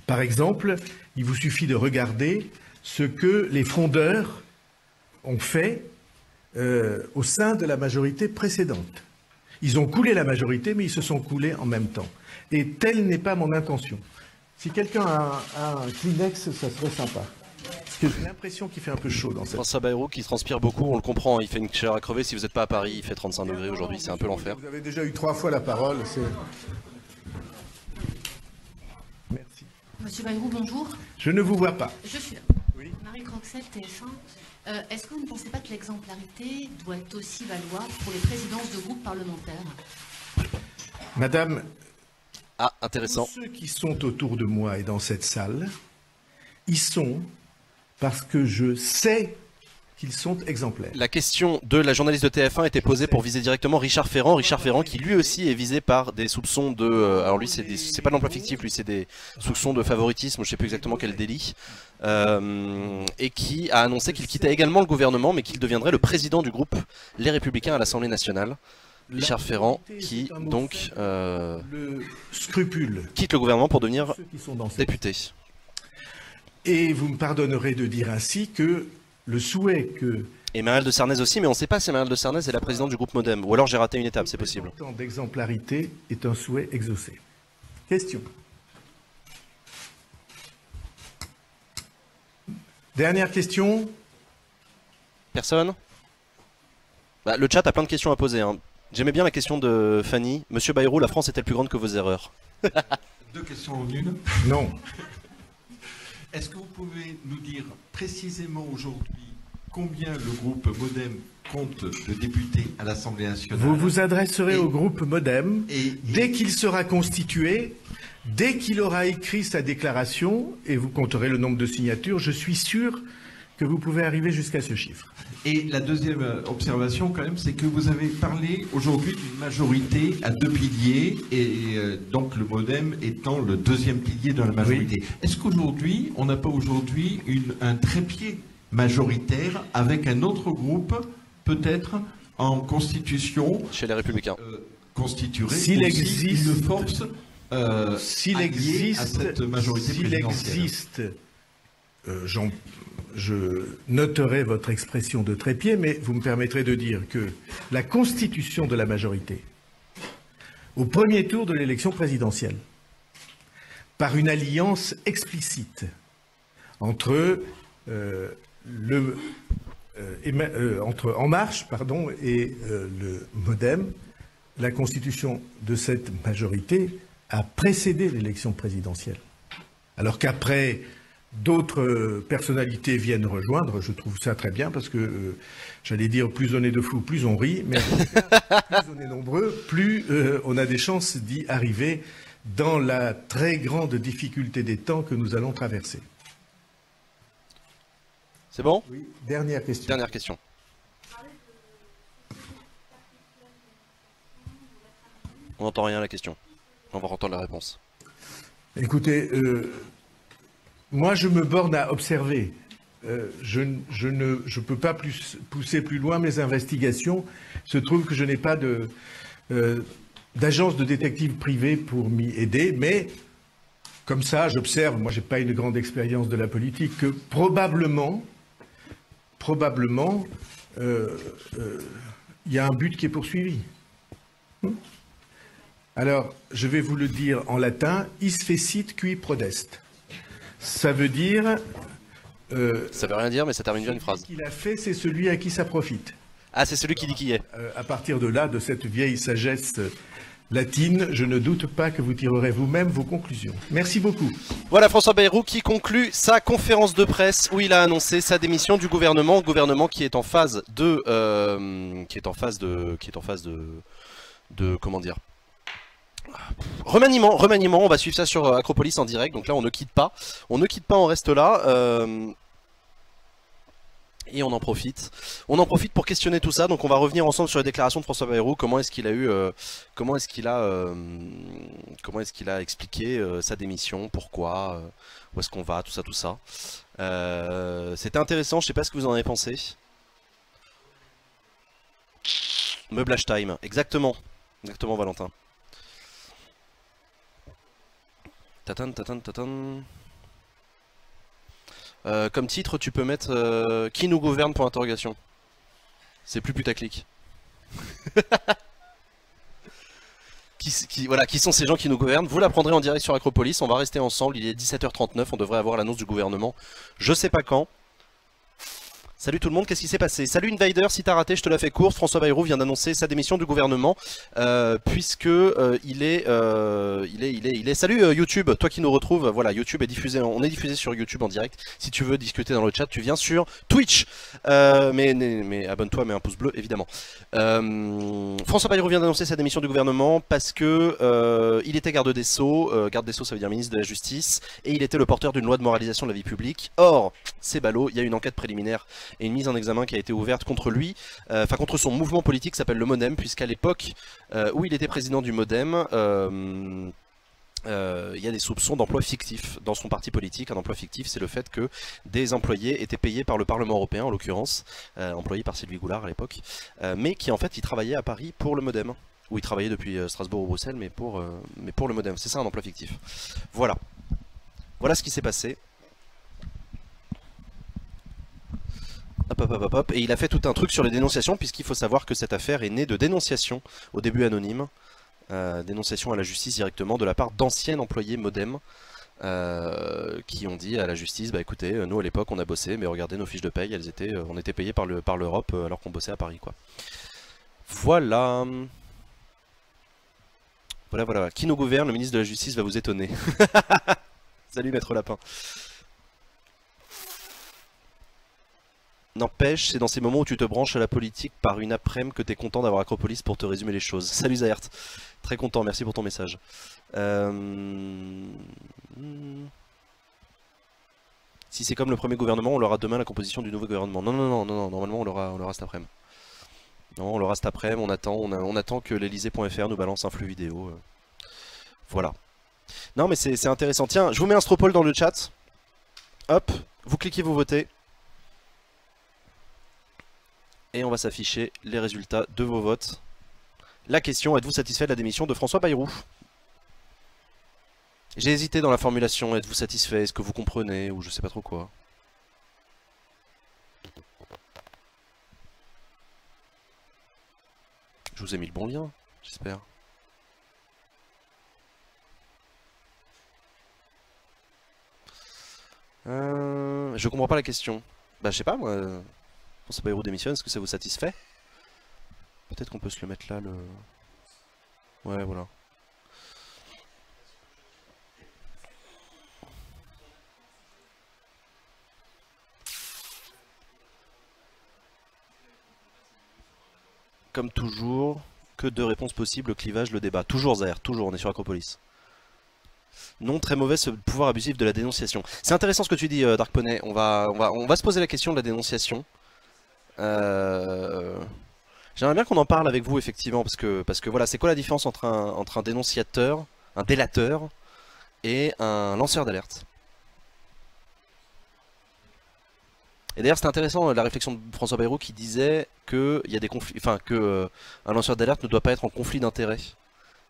Par exemple, il vous suffit de regarder ce que les frondeurs ont fait au sein de la majorité précédente. Ils ont coulé la majorité, mais ils se sont coulés en même temps. Et telle n'est pas mon intention. Si quelqu'un a un Kleenex, ça serait sympa. Parce que j'ai l'impression qu'il fait un peu chaud dans cette... François Bayrou qui transpire beaucoup, on le comprend, il fait une chaleur à crever. Si vous n'êtes pas à Paris, il fait 35 degrés aujourd'hui, c'est un peu l'enfer. Vous avez déjà eu 3 fois la parole, c'est... Merci. Monsieur Bayrou, bonjour. Je ne vous vois pas. Je suis là. Oui. Marie Croxel, TF1. Est-ce que vous ne pensez pas que l'exemplarité doit aussi valoir pour les présidences de groupes parlementaires? Madame, ah, intéressant. Tous ceux qui sont autour de moi et dans cette salle, ils sont parce que je sais qu'ils sont exemplaires. La question de la journaliste de TF1 était posée pour viser directement Richard Ferrand. Richard Ferrand qui lui aussi est visé par des soupçons de... alors lui c'est pas l'emploi fictif, lui c'est des soupçons de favoritisme, je sais plus exactement quel délit. Et qui a annoncé qu'il quittait également le gouvernement mais qu'il deviendrait le président du groupe Les Républicains à l'Assemblée nationale. Richard Ferrand qui donc le scrupule quitte le gouvernement pour devenir député. Et vous me pardonnerez de dire ainsi que le souhait que... Et Marielle de Sarnez aussi, mais on ne sait pas si Marielle de Sarnez est la présidente du groupe MoDem. Ou alors j'ai raté une étape, c'est possible. Le temps d'exemplarité est un souhait exaucé. Question. Dernière question. Personne? Bah, le chat a plein de questions à poser. Hein. J'aimais bien la question de Fanny. Monsieur Bayrou, la France est-elle plus grande que vos erreurs? 2 questions en une. Non. Est-ce que vous pouvez nous dire précisément aujourd'hui combien le groupe Modem compte de députés à l'Assemblée nationale? Vous vous adresserez au groupe Modem dès qu'il sera constitué, dès qu'il aura écrit sa déclaration, et vous compterez le nombre de signatures. Je suis sûr que vous pouvez arriver jusqu'à ce chiffre. Et la deuxième observation, quand même, c'est que vous avez parlé aujourd'hui d'une majorité à 2 piliers, et donc le Modem étant le 2e pilier de la majorité. Oui. Est-ce qu'aujourd'hui, on n'a pas aujourd'hui un trépied majoritaire avec un autre groupe, peut-être en constitution, chez les Républicains, constituerait s'il aussi existe une force alliée à cette majorité présidentielle? Je noterai votre expression de trépied, mais vous me permettrez de dire que la constitution de la majorité, au premier tour de l'élection présidentielle, par une alliance explicite entre entre En Marche et le Modem, la constitution de cette majorité a précédé l'élection présidentielle. Alors qu'après, d'autres personnalités viennent rejoindre. Je trouve ça très bien parce que, j'allais dire, plus on est de fous, plus on rit, mais plus on est nombreux, plus on a des chances d'y arriver dans la très grande difficulté des temps que nous allons traverser. C'est bon? Oui. Dernière question. Dernière question. On n'entend rien à la question. On va entendre la réponse. Écoutez, moi je me borne à observer. Je ne peux pas pousser plus loin mes investigations. Il se trouve que je n'ai pas d'agence de détective privée pour m'y aider, mais comme ça, j'observe, moi j'ai pas une grande expérience de la politique, que probablement, il y a un but qui est poursuivi. Alors, je vais vous le dire en latin, is fecit qui prodest. Ça veut dire... ça veut rien dire, mais ça termine bien une phrase. Ce qu'il a fait, c'est celui à qui ça profite. Ah, c'est celui qui dit qui est. À partir de là, de cette vieille sagesse latine, je ne doute pas que vous tirerez vous-même vos conclusions. Merci beaucoup. Voilà François Bayrou qui conclut sa conférence de presse où il a annoncé sa démission du gouvernement, qui est en phase de, comment dire, remaniement. On va suivre ça sur Acropolis en direct. Donc là, on ne quitte pas, on reste là. Et on en profite pour questionner tout ça. Donc on va revenir ensemble sur les déclarations de François Bayrou. Comment est-ce qu'il a expliqué sa démission, pourquoi, où est-ce qu'on va, tout ça. C'était intéressant, je sais pas ce que vous en avez pensé. Meublage time, exactement Valentin. Tatan. Comme titre, tu peux mettre qui nous gouverne pour interrogation. C'est plus putaclic. Qui sont ces gens qui nous gouvernent? Vous l'apprendrez en direct sur Acropolis. On va rester ensemble. Il est 17h39. On devrait avoir l'annonce du gouvernement. Je sais pas quand. Salut tout le monde, qu'est-ce qui s'est passé? Salut Invader, si t'as raté, je te la fais courte. François Bayrou vient d'annoncer sa démission du gouvernement, puisque il est... Salut YouTube, toi qui nous retrouves, voilà, YouTube est diffusé, on est diffusé sur YouTube en direct. Si tu veux discuter dans le chat, tu viens sur Twitch. Mais abonne-toi, mets un pouce bleu, évidemment. François Bayrou vient d'annoncer sa démission du gouvernement parce que il était garde des Sceaux. Garde des Sceaux, ça veut dire ministre de la Justice, et il était le porteur d'une loi de moralisation de la vie publique. Or, c'est ballot, il y a une enquête préliminaire et une mise en examen qui a été ouverte contre lui, contre son mouvement politique qui s'appelle le Modem, puisqu'à l'époque où il était président du Modem, il y a des soupçons d'emploi fictif dans son parti politique. Un emploi fictif, c'est le fait que des employés étaient payés par le Parlement européen, en l'occurrence, employés par Sylvie Goulard à l'époque, mais qui en fait il travaillait à Paris pour le Modem, où il travaillait depuis Strasbourg ou Bruxelles, mais pour le Modem. C'est ça un emploi fictif. Voilà ce qui s'est passé. Hop. Et il a fait tout un truc sur les dénonciations, puisqu'il faut savoir que cette affaire est née de dénonciations, au début anonymes, dénonciations à la justice directement de la part d'anciens employés Modem, qui ont dit à la justice, bah écoutez, nous à l'époque on a bossé, mais regardez nos fiches de paye, on était payés par l'Europe alors qu'on bossait à Paris, quoi. Voilà. Voilà. Qui nous gouverne? Le ministre de la Justice va vous étonner. Salut Maître Lapin. N'empêche, c'est dans ces moments où tu te branches à la politique par une après-midi que t'es content d'avoir Acropolis pour te résumer les choses. Salut Zahert. Très content, merci pour ton message. Si c'est comme le premier gouvernement, on l'aura demain la composition du nouveau gouvernement. Non, normalement on l'aura cet après-midi. Non, on l'aura cet après-midi, on attend que l'Elysée.fr nous balance un flux vidéo. Voilà. Non mais c'est intéressant. Tiens, je vous mets un stropole dans le chat. Hop, vous cliquez, vous votez. Et on va s'afficher les résultats de vos votes. La question, êtes-vous satisfait de la démission de François Bayrou? J'ai hésité dans la formulation, êtes-vous satisfait? Est-ce que vous comprenez? Ou je sais pas trop quoi. Je vous ai mis le bon lien, j'espère. Je comprends pas la question. Bah je sais pas moi. François Bayrou démissionne, est-ce que ça vous satisfait? Peut-être qu'on peut se le mettre là, le... Ouais, voilà. Comme toujours, que deux réponses possibles, le clivage, le débat. Toujours Zahir, toujours, on est sur Acropolis. Non, très mauvais ce pouvoir abusif de la dénonciation. C'est intéressant ce que tu dis, Dark Poney. On va se poser la question de la dénonciation. J'aimerais bien qu'on en parle avec vous effectivement parce que voilà, c'est quoi la différence entre un dénonciateur, un délateur et un lanceur d'alerte? Et d'ailleurs c'était intéressant la réflexion de François Bayrou qui disait que il y a des conflits, enfin que un lanceur d'alerte ne doit pas être en conflit d'intérêts.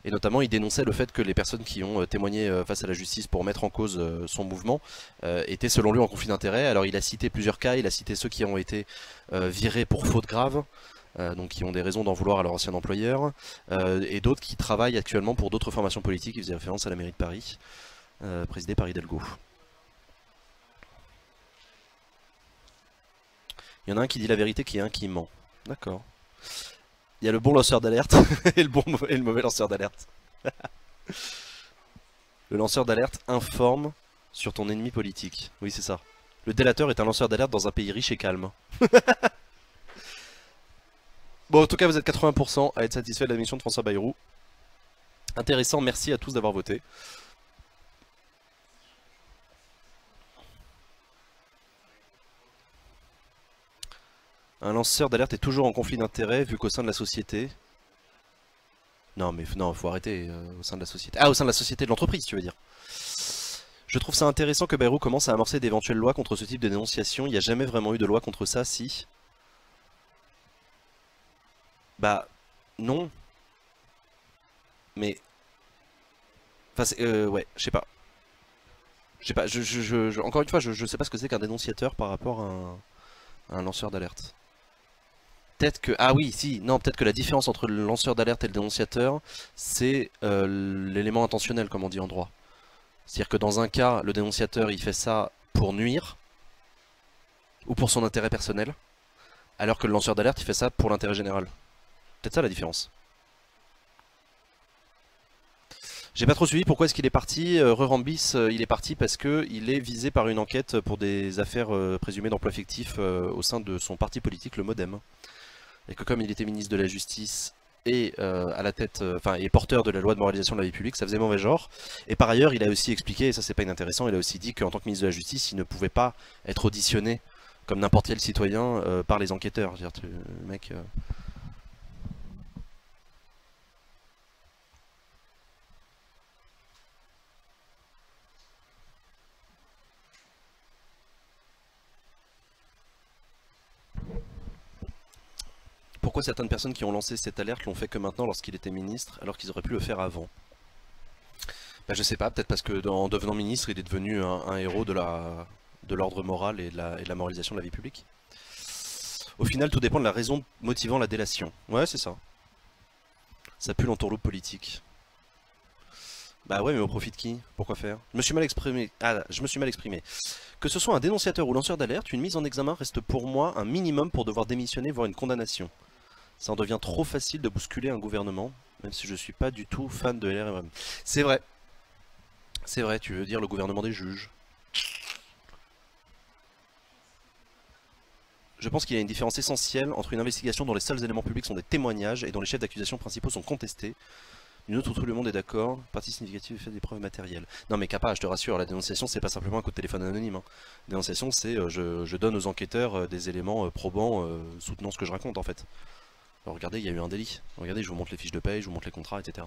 Et notamment il dénonçait le fait que les personnes qui ont témoigné face à la justice pour mettre en cause son mouvement étaient selon lui en conflit d'intérêts. Alors il a cité plusieurs cas, il a cité ceux qui ont été virés pour faute grave, donc qui ont des raisons d'en vouloir à leur ancien employeur, et d'autres qui travaillent actuellement pour d'autres formations politiques. Il faisait référence à la mairie de Paris, présidée par Hidalgo. Il y en a un qui dit la vérité, qui est un qui ment. D'accord. Il y a le bon lanceur d'alerte et le mauvais lanceur d'alerte. Le lanceur d'alerte informe sur ton ennemi politique. Oui, c'est ça. Le délateur est un lanceur d'alerte dans un pays riche et calme. Bon, en tout cas, vous êtes 80% à être satisfait de la mission de François Bayrou. Intéressant, merci à tous d'avoir voté. Un lanceur d'alerte est toujours en conflit d'intérêts vu qu'au sein de la société... Non mais non, faut arrêter au sein de la société. Ah, au sein de la société de l'entreprise, tu veux dire. Je trouve ça intéressant que Bayrou commence à amorcer d'éventuelles lois contre ce type de dénonciation. Il n'y a jamais vraiment eu de loi contre ça, si. Bah, non. Mais... Enfin, ouais, je sais pas. Je sais pas, encore une fois, je sais pas ce que c'est qu'un dénonciateur par rapport à un lanceur d'alerte. Peut-être que... Ah oui, si, non, peut-être que la différence entre le lanceur d'alerte et le dénonciateur, c'est l'élément intentionnel, comme on dit en droit. C'est-à-dire que dans un cas, le dénonciateur, il fait ça pour nuire, ou pour son intérêt personnel, alors que le lanceur d'alerte, il fait ça pour l'intérêt général. Peut-être ça la différence. J'ai pas trop suivi pourquoi est-ce qu'il est parti. Rurambis, il est parti parce qu'il est visé par une enquête pour des affaires présumées d'emploi fictif au sein de son parti politique, le MoDem. Et que comme il était ministre de la Justice et à la tête, et porteur de la loi de moralisation de la vie publique, ça faisait mauvais genre. Et par ailleurs, il a aussi expliqué, et ça c'est pas inintéressant, il a aussi dit qu'en tant que ministre de la Justice, il ne pouvait pas être auditionné comme n'importe quel citoyen par les enquêteurs. Je veux dire, le mec... Pourquoi certaines personnes qui ont lancé cette alerte l'ont fait que maintenant lorsqu'il était ministre, alors qu'ils auraient pu le faire avant? Bah, je sais pas, peut-être parce que en devenant ministre, il est devenu un héros de l'ordre moral et de la moralisation de la vie publique. Au final, tout dépend de la raison motivant la délation. Ouais, c'est ça. Ça pue l'entourloupe politique. Bah ouais, mais au profit de qui? Pourquoi faire? Je me suis mal exprimé. Ah, je me suis mal exprimé. Que ce soit un dénonciateur ou lanceur d'alerte, une mise en examen reste pour moi un minimum pour devoir démissionner, voire une condamnation. Ça en devient trop facile de bousculer un gouvernement, même si je suis pas du tout fan de LRM. C'est vrai. C'est vrai, tu veux dire le gouvernement des juges. Je pense qu'il y a une différence essentielle entre une investigation dont les seuls éléments publics sont des témoignages et dont les chefs d'accusation principaux sont contestés. Une autre où tout le monde est d'accord, partie significative fait des preuves matérielles. Non mais Kappa, je te rassure, la dénonciation c'est pas simplement un coup de téléphone anonyme. Hein. La dénonciation c'est je donne aux enquêteurs des éléments probants soutenant ce que je raconte en fait. Alors, regardez, il y a eu un délit. Regardez, je vous montre les fiches de paye, je vous montre les contrats, etc.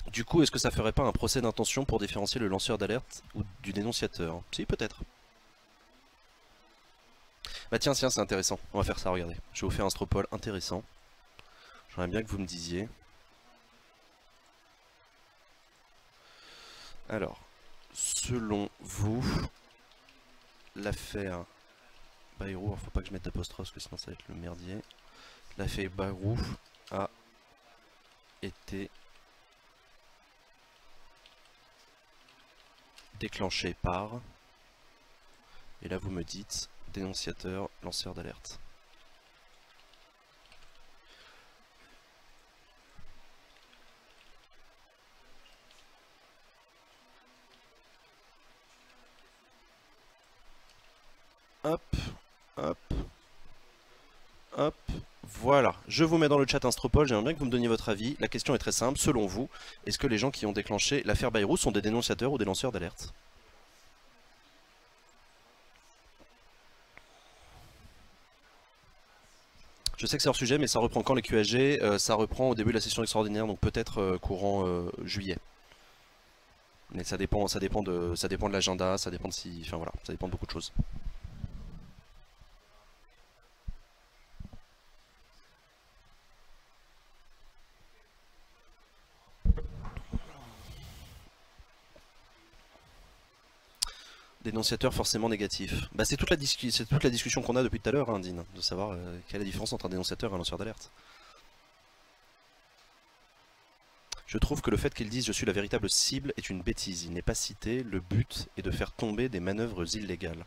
Du coup, est-ce que ça ferait pas un procès d'intention pour différencier le lanceur d'alerte ou du dénonciateur? Si, peut-être. Bah tiens, c'est intéressant. On va faire ça, regardez. Je vais vous faire un stropole intéressant. J'aimerais bien que vous me disiez. Alors, selon vous, l'affaire Bayrou, alors faut pas que je mette d'apostrophe parce que sinon ça va être le merdier. L'affaire Bayrou a été déclenchée par, et là vous me dites, dénonciateur, lanceur d'alerte. Hop, hop, hop, voilà. Je vous mets dans le chat un stropole, j'aimerais bien que vous me donniez votre avis. La question est très simple, selon vous, est-ce que les gens qui ont déclenché l'affaire Bayrou sont des dénonciateurs ou des lanceurs d'alerte? Je sais que c'est hors sujet, mais ça reprend quand les QAG? Ça reprend au début de la session extraordinaire, donc peut-être courant juillet. Mais ça dépend de l'agenda, ça dépend de si. Enfin voilà, ça dépend de beaucoup de choses. Dénonciateur forcément négatif. Bah c'est toute la discussion qu'on a depuis tout à l'heure, hein, Dean, de savoir quelle est la différence entre un dénonciateur et un lanceur d'alerte. Je trouve que le fait qu'ils disent « je suis la véritable cible » est une bêtise. Il n'est pas cité, le but est de faire tomber des manœuvres illégales.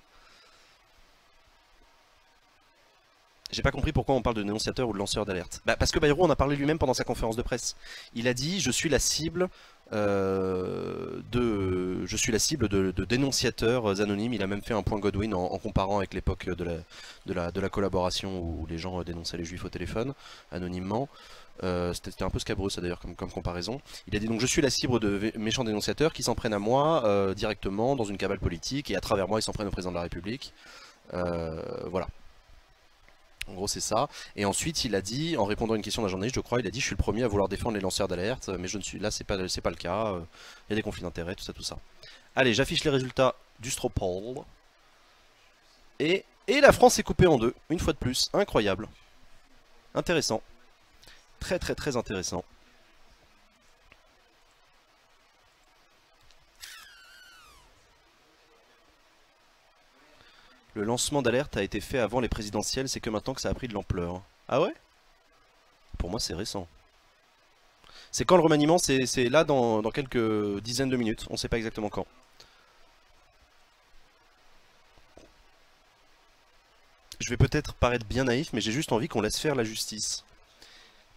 J'ai pas compris pourquoi on parle de dénonciateur ou de lanceur d'alerte. Bah parce que Bayrou en a parlé lui-même pendant sa conférence de presse. Il a dit « je suis la cible de dénonciateurs anonymes ». Il a même fait un point Godwin en comparant avec l'époque de la collaboration où les gens dénonçaient les juifs au téléphone, anonymement. C'était un peu scabreux ça d'ailleurs comme comparaison. Il a dit donc je suis la cible de méchants dénonciateurs qui s'en prennent à moi directement dans une cabale politique et à travers moi ils s'en prennent au président de la République. Voilà. En gros c'est ça. Et ensuite il a dit, en répondant à une question d'un journaliste je crois, il a dit je suis le premier à vouloir défendre les lanceurs d'alerte, mais je ne suis là c'est pas le cas, il y a des conflits d'intérêts, tout ça. Allez, j'affiche les résultats du Stropole. Et la France est coupée en deux, une fois de plus, incroyable. Intéressant. Très intéressant. Le lancement d'alerte a été fait avant les présidentielles, c'est que maintenant que ça a pris de l'ampleur. Ah ouais? Pour moi c'est récent. C'est quand le remaniement? C'est là dans quelques dizaines de minutes, on sait pas exactement quand. Je vais peut-être paraître bien naïf, mais j'ai juste envie qu'on laisse faire la justice.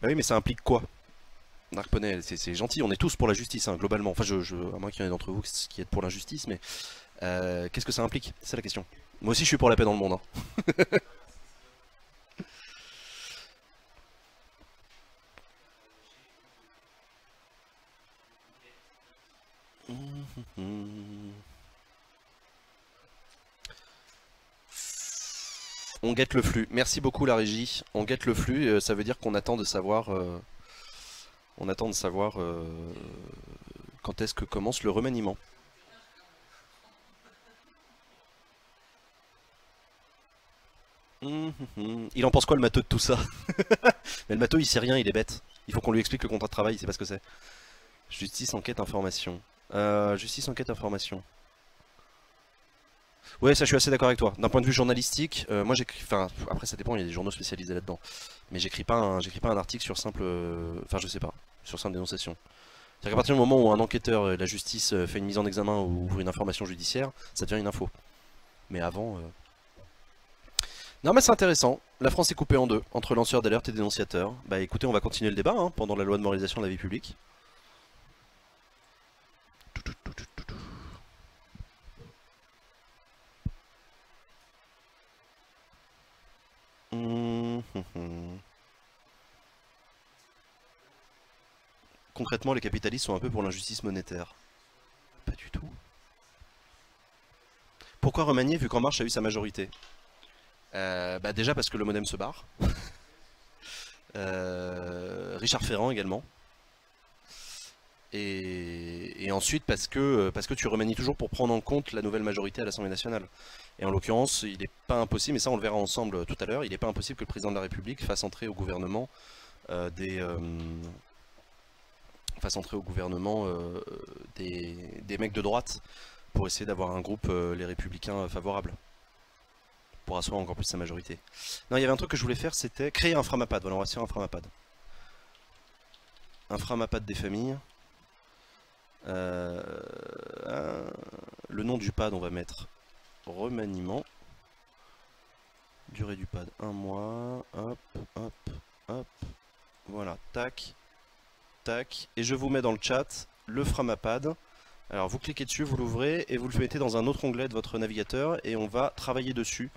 Bah oui, mais ça implique quoi? Dark Poney, c'est gentil, on est tous pour la justice, hein, globalement. Enfin, à moins qu'il y en ait d'entre vous qui êtes pour l'injustice, mais qu'est-ce que ça implique? C'est la question. Moi aussi, je suis pour la paix dans le monde. Hein. On guette le flux. Merci beaucoup la régie. On guette le flux, ça veut dire qu'on attend de savoir... quand est-ce que commence le remaniement. Il en pense quoi le matheux de tout ça? Mais le matheux il sait rien, il est bête. Il faut qu'on lui explique le contrat de travail, il sait pas ce que c'est. Justice, enquête, information. Justice, enquête, information. Ouais, ça je suis assez d'accord avec toi. D'un point de vue journalistique, moi j'écris... Enfin, après ça dépend, il y a des journaux spécialisés là-dedans. Mais j'écris pas un article sur simple... Enfin je sais pas, sur simple dénonciation. C'est-à-dire qu'à partir du moment où un enquêteur et la justice fait une mise en examen ou ouvre une information judiciaire, ça devient une info. Mais avant... Non mais c'est intéressant, la France est coupée en deux, entre lanceurs d'alerte et dénonciateurs. Bah écoutez, on va continuer le débat hein, pendant la loi de moralisation de la vie publique. Concrètement, les capitalistes sont un peu pour l'injustice monétaire. Pas du tout. Pourquoi remanier vu qu'En Marche a eu sa majorité? Bah déjà parce que le modem se barre. Richard Ferrand également. Et ensuite parce que tu remanies toujours pour prendre en compte la nouvelle majorité à l'Assemblée nationale. Et en l'occurrence, il n'est pas impossible, et ça on le verra ensemble tout à l'heure, il n'est pas impossible que le président de la République fasse entrer au gouvernement des mecs de droite pour essayer d'avoir un groupe, les Républicains, favorable. Pour asseoir encore plus sa majorité. Non, il y avait un truc que je voulais faire, c'était créer un Framapad. Voilà, on va se faire un Framapad. Un Framapad des familles. Le nom du pad, on va mettre remaniement. Durée du pad, 1 mois. Hop, hop, hop. Voilà, tac, tac. Et je vous mets dans le chat le Framapad. Alors vous cliquez dessus, vous l'ouvrez et vous le mettez dans un autre onglet de votre navigateur et on va travailler dessus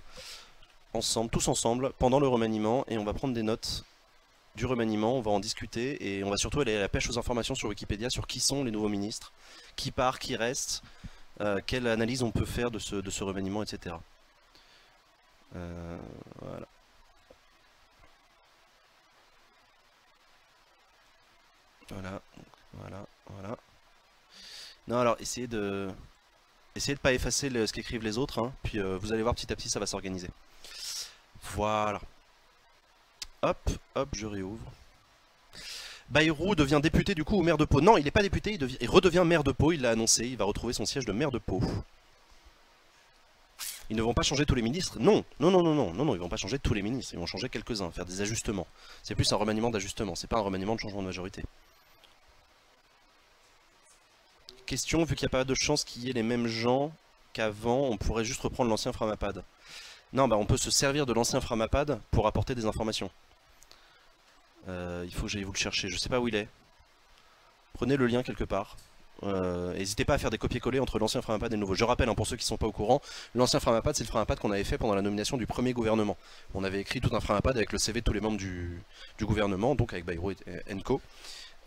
ensemble, tous ensemble, pendant le remaniement et on va prendre des notes du remaniement, on va en discuter et on va surtout aller à la pêche aux informations sur Wikipédia sur qui sont les nouveaux ministres, qui part, qui reste, quelle analyse on peut faire de ce remaniement, etc. Voilà. Voilà, voilà, voilà. Non, alors essayez de pas effacer ce qu'écrivent les autres, hein, puis vous allez voir petit à petit ça va s'organiser. Voilà. Hop, hop, je réouvre. Bayrou devient député du coup ou maire de Pau. Non, il n'est pas député, il redevient maire de Pau, il l'a annoncé, il va retrouver son siège de maire de Pau. Ils ne vont pas changer tous les ministres, non, non, non, non, non, non, non, ils vont pas changer tous les ministres, ils vont changer quelques-uns, faire des ajustements. C'est plus un remaniement d'ajustement, c'est pas un remaniement de changement de majorité. Question, vu qu'il n'y a pas de chance qu'il y ait les mêmes gens qu'avant, on pourrait juste reprendre l'ancien Framapad. Non, bah on peut se servir de l'ancien Framapad pour apporter des informations. Il faut que j'aille vous le chercher, je sais pas où il est. Prenez le lien quelque part. N'hésitez pas à faire des copier-coller entre l'ancien Framapad et le nouveau. Je rappelle, hein, pour ceux qui ne sont pas au courant, l'ancien Framapad c'est le Framapad qu'on avait fait pendant la nomination du premier gouvernement. On avait écrit tout un Framapad avec le CV de tous les membres du gouvernement, donc avec Bayrou et Co.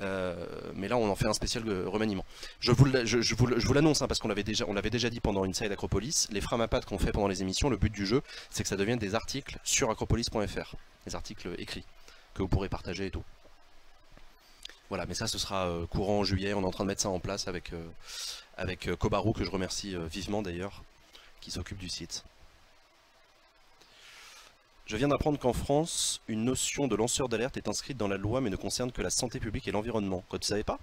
Mais là on en fait un spécial remaniement. Je vous l'annonce hein, parce qu'on l'avait déjà dit pendant Inside Acropolis. Les Framapads qu'on fait pendant les émissions, le but du jeu c'est que ça devienne des articles sur acropolis.fr, des articles écrits que vous pourrez partager et tout. Voilà, mais ça ce sera courant en juillet, on est en train de mettre ça en place avec Kobaru, que je remercie vivement d'ailleurs, qui s'occupe du site. Je viens d'apprendre qu'en France, une notion de lanceur d'alerte est inscrite dans la loi mais ne concerne que la santé publique et l'environnement. Quoi, tu savais pas?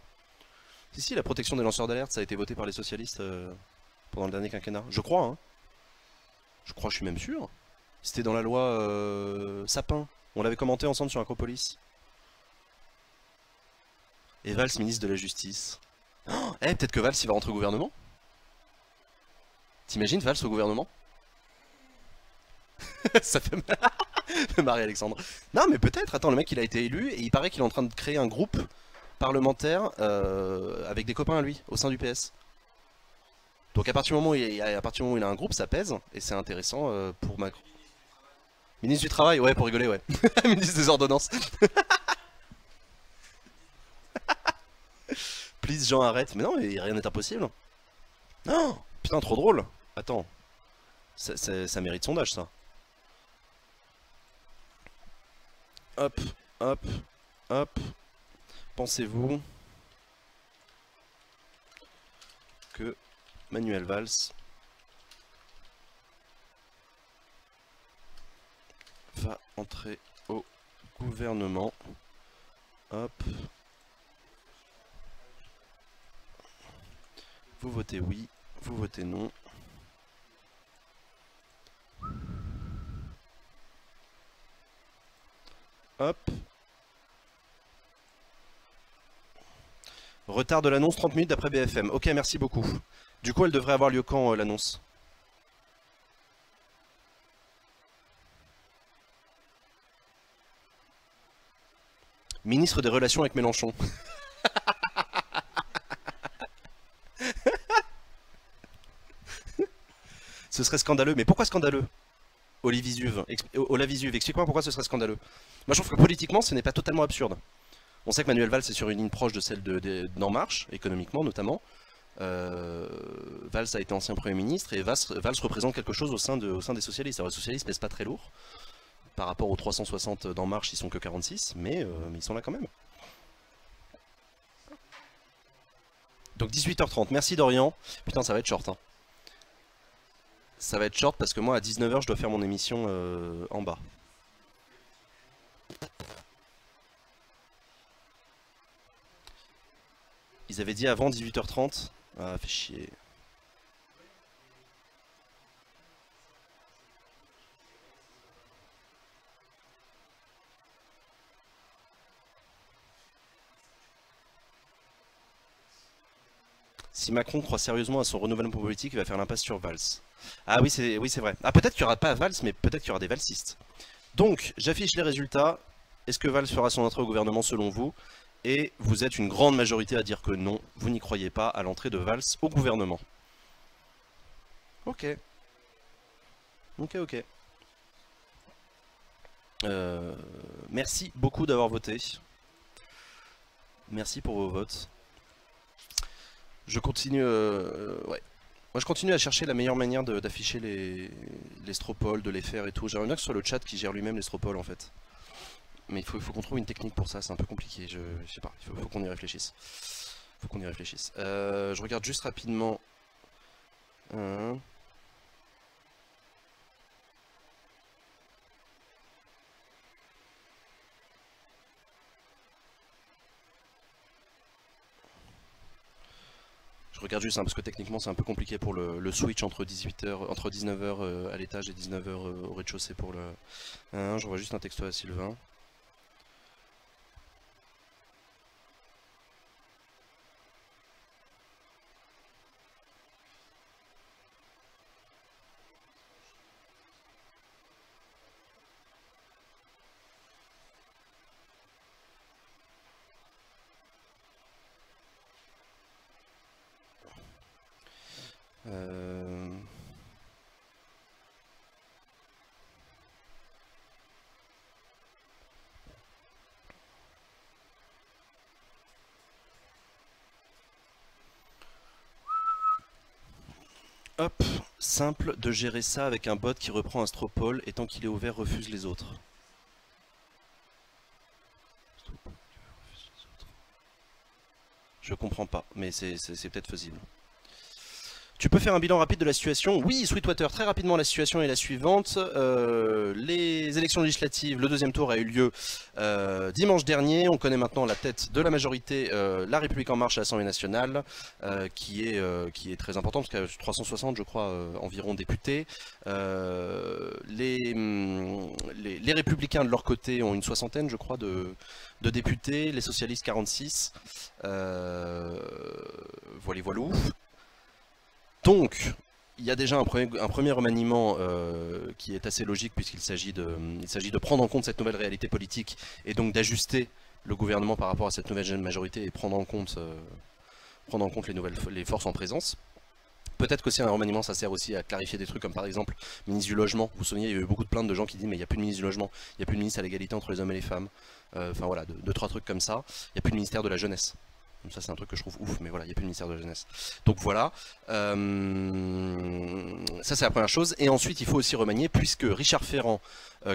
Si, la protection des lanceurs d'alerte, ça a été voté par les socialistes pendant le dernier quinquennat. Je crois, hein. Je crois, je suis même sûr. C'était dans la loi Sapin. On l'avait commenté ensemble sur Acropolis. Et Valls, ministre de la Justice. Oh, peut-être que Valls, il va rentrer au gouvernement? T'imagines Valls au gouvernement? Ça fait Marie-Alexandre. Non mais peut-être, attends, le mec il a été élu et il paraît qu'il est en train de créer un groupe parlementaire avec des copains à lui, au sein du PS. Donc à partir du moment où il a un groupe, ça pèse, et c'est intéressant pour Macron. Ministre du Travail, ouais, pour rigoler, ouais. Ministre des Ordonnances. Please, Jean, arrête. Mais non, mais rien n'est impossible. Non, putain, trop drôle. Attends. Ça mérite sondage, ça. Hop, hop, hop. Pensez-vous que Manuel Valls va entrer au gouvernement? Hop. Vous votez oui, vous votez non. Hop. Retard de l'annonce 30 minutes d'après BFM. Ok, merci beaucoup. Du coup, elle devrait avoir lieu quand l'annonce? Ministre des Relations avec Mélenchon. Ce serait scandaleux. Mais pourquoi scandaleux? Olivisuve, explique-moi pourquoi ce serait scandaleux. Moi je trouve que politiquement ce n'est pas totalement absurde. On sait que Manuel Valls est sur une ligne proche de celle d'En Marche, économiquement notamment. Valls a été ancien Premier ministre et Valls représente quelque chose au sein des socialistes. Alors les socialistes pèsent pas très lourd. Par rapport aux 360 d'En Marche, ils sont que 46, mais ils sont là quand même. Donc 18h30, merci Dorian. Putain ça va être short hein. Ça va être short parce que moi à 19h je dois faire mon émission en bas. Ils avaient dit avant 18h30. Ah fait chier. Si Macron croit sérieusement à son renouvellement politique, il va faire l'impasse sur Valls. Ah oui, c'est vrai. Ah peut-être qu'il n'y aura pas Valls, mais peut-être qu'il y aura des valsistes. Donc, j'affiche les résultats. Est-ce que Valls fera son entrée au gouvernement selon vous? Et vous êtes une grande majorité à dire que non, vous n'y croyez pas à l'entrée de Valls au gouvernement. Ok. Ok. Merci beaucoup d'avoir voté. Merci pour vos votes. Je continue, ouais. Moi je continue à chercher la meilleure manière d'afficher les stropoles, de les faire et tout. J'aimerais bien que ce soit le chat qui gère lui-même les stropoles en fait. Mais il faut qu'on trouve une technique pour ça, c'est un peu compliqué, je sais pas, il faut qu'on y réfléchisse. Je regarde juste rapidement. Je regarde juste hein, parce que techniquement c'est un peu compliqué pour le switch entre 19h à l'étage et 19h au rez-de-chaussée pour le... je vois juste un texto à Sylvain. Hop, simple de gérer ça avec un bot qui reprend un stropole et tant qu'il est ouvert refuse les autres. Je comprends pas, mais c'est peut-être faisable. Tu peux faire un bilan rapide de la situation? Oui, Sweetwater, très rapidement la situation est la suivante. Les élections législatives, le deuxième tour a eu lieu dimanche dernier. On connaît maintenant la tête de la majorité, La République En Marche à l'Assemblée nationale, qui est très importante, parce qu'il y a 360 je crois environ députés. Les Républicains de leur côté ont une soixantaine je crois de députés, les socialistes 46. Voilà. Donc, il y a déjà un premier remaniement qui est assez logique puisqu'il s'agit de prendre en compte cette nouvelle réalité politique et donc d'ajuster le gouvernement par rapport à cette nouvelle majorité et prendre en compte les forces en présence. Peut-être que c'est un remaniement, ça sert aussi à clarifier des trucs comme par exemple ministre du logement. Vous vous souvenez, il y a eu beaucoup de plaintes de gens qui disent mais il n'y a plus de ministre du logement, il n'y a plus de ministre à l'égalité entre les hommes et les femmes. Enfin voilà, deux, trois trucs comme ça. Il n'y a plus de ministère de la jeunesse. Ça c'est un truc que je trouve ouf, mais voilà, il n'y a plus de ministère de la jeunesse. Donc voilà, ça c'est la première chose. Et ensuite il faut aussi remanier, puisque Richard Ferrand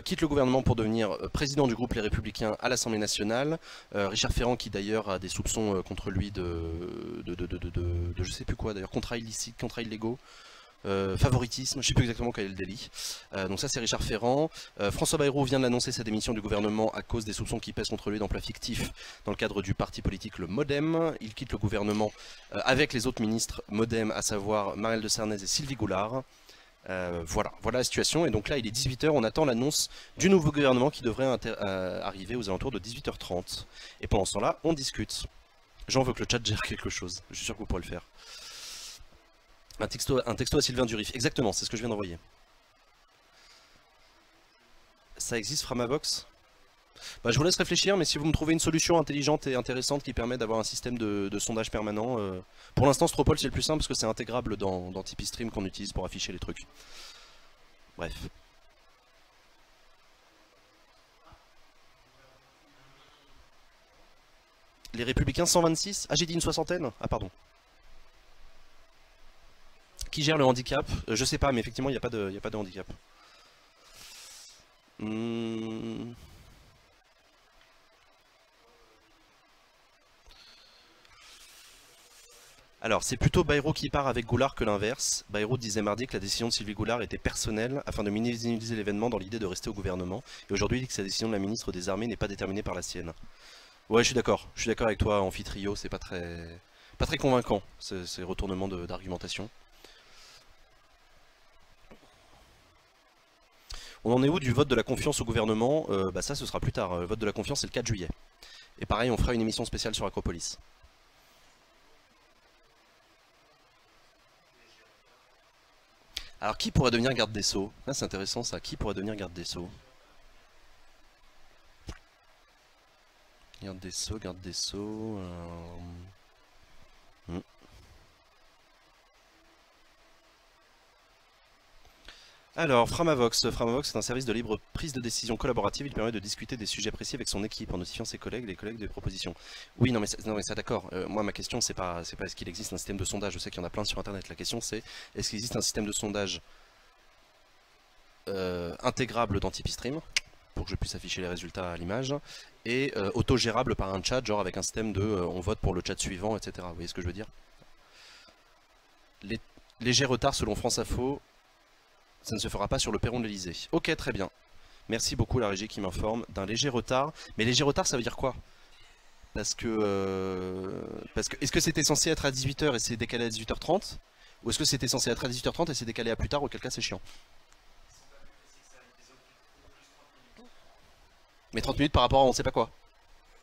quitte le gouvernement pour devenir président du groupe Les Républicains à l'Assemblée nationale. Richard Ferrand qui d'ailleurs a des soupçons contre lui de je sais plus quoi d'ailleurs, contrats illicites, contrats illégaux. Favoritisme, je ne sais plus exactement quel est le délit. Donc ça c'est Richard Ferrand. François Bayrou vient de l'annoncer sa démission du gouvernement à cause des soupçons qui pèsent contre lui d'emploi fictif dans le cadre du parti politique le MoDem. Il quitte le gouvernement avec les autres ministres MoDem, à savoir Marielle de Sarnez et Sylvie Goulard. Voilà la situation, et donc là il est 18h, on attend l'annonce du nouveau gouvernement qui devrait arriver aux alentours de 18h30. Et pendant ce temps-là, on discute. Jean veut que le chat gère quelque chose. Je suis sûr que vous pourrez le faire. Un texto à Sylvain Durif. Exactement, c'est ce que je viens d'envoyer. Ça existe, Framabox? Bah, je vous laisse réfléchir, mais si vous me trouvez une solution intelligente et intéressante qui permet d'avoir un système de sondage permanent, pour l'instant Stropol c'est le plus simple parce que c'est intégrable dans Tipeee Stream qu'on utilise pour afficher les trucs. Bref. Les Républicains 126? Ah, j'ai dit une soixantaine? Ah, pardon. Qui gère le handicap? Je sais pas, mais effectivement il n'y a pas de handicap. Alors, c'est plutôt Bayrou qui part avec Goulard que l'inverse. Bayrou disait mardi que la décision de Sylvie Goulard était personnelle afin de minimiser l'événement dans l'idée de rester au gouvernement. Et aujourd'hui, il dit que sa décision de la ministre des Armées n'est pas déterminée par la sienne. Ouais, je suis d'accord. Je suis d'accord avec toi, Amphitrio, c'est pas très convaincant, ces retournements d'argumentation. On en est où du vote de la confiance au gouvernement? Bah ça, ce sera plus tard. Le vote de la confiance, c'est le 4 juillet. Et pareil, on fera une émission spéciale sur Acropolis. Alors, qui pourrait devenir garde des Sceaux? Ah, c'est intéressant ça. Qui pourrait devenir garde des Sceaux? Garde des Sceaux, garde des Sceaux... Alors, Framavox est un service de libre prise de décision collaborative. Il permet de discuter des sujets précis avec son équipe en notifiant ses collègues, les collègues des propositions. Oui, non mais ça d'accord. Moi, ma question, c'est pas est-ce qu'il existe un système de sondage. Je sais qu'il y en a plein sur Internet. La question, c'est est-ce qu'il existe un système de sondage intégrable dans Tipeee Stream pour que je puisse afficher les résultats à l'image et autogérable par un chat, genre avec un système de on vote pour le chat suivant, etc. Vous voyez ce que je veux dire? Léger retard selon France Info. Ça ne se fera pas sur le perron de l'Elysée. Ok, très bien. Merci beaucoup la régie qui m'informe d'un léger retard. Mais léger retard, ça veut dire quoi? Parce que est-ce que c'était censé être à 18 h et c'est décalé à 18 h 30? Ou est-ce que c'était censé être à 18 h 30 et c'est décalé à plus tard, auquel cas c'est chiant? Mais 30 minutes par rapport à on sait pas quoi.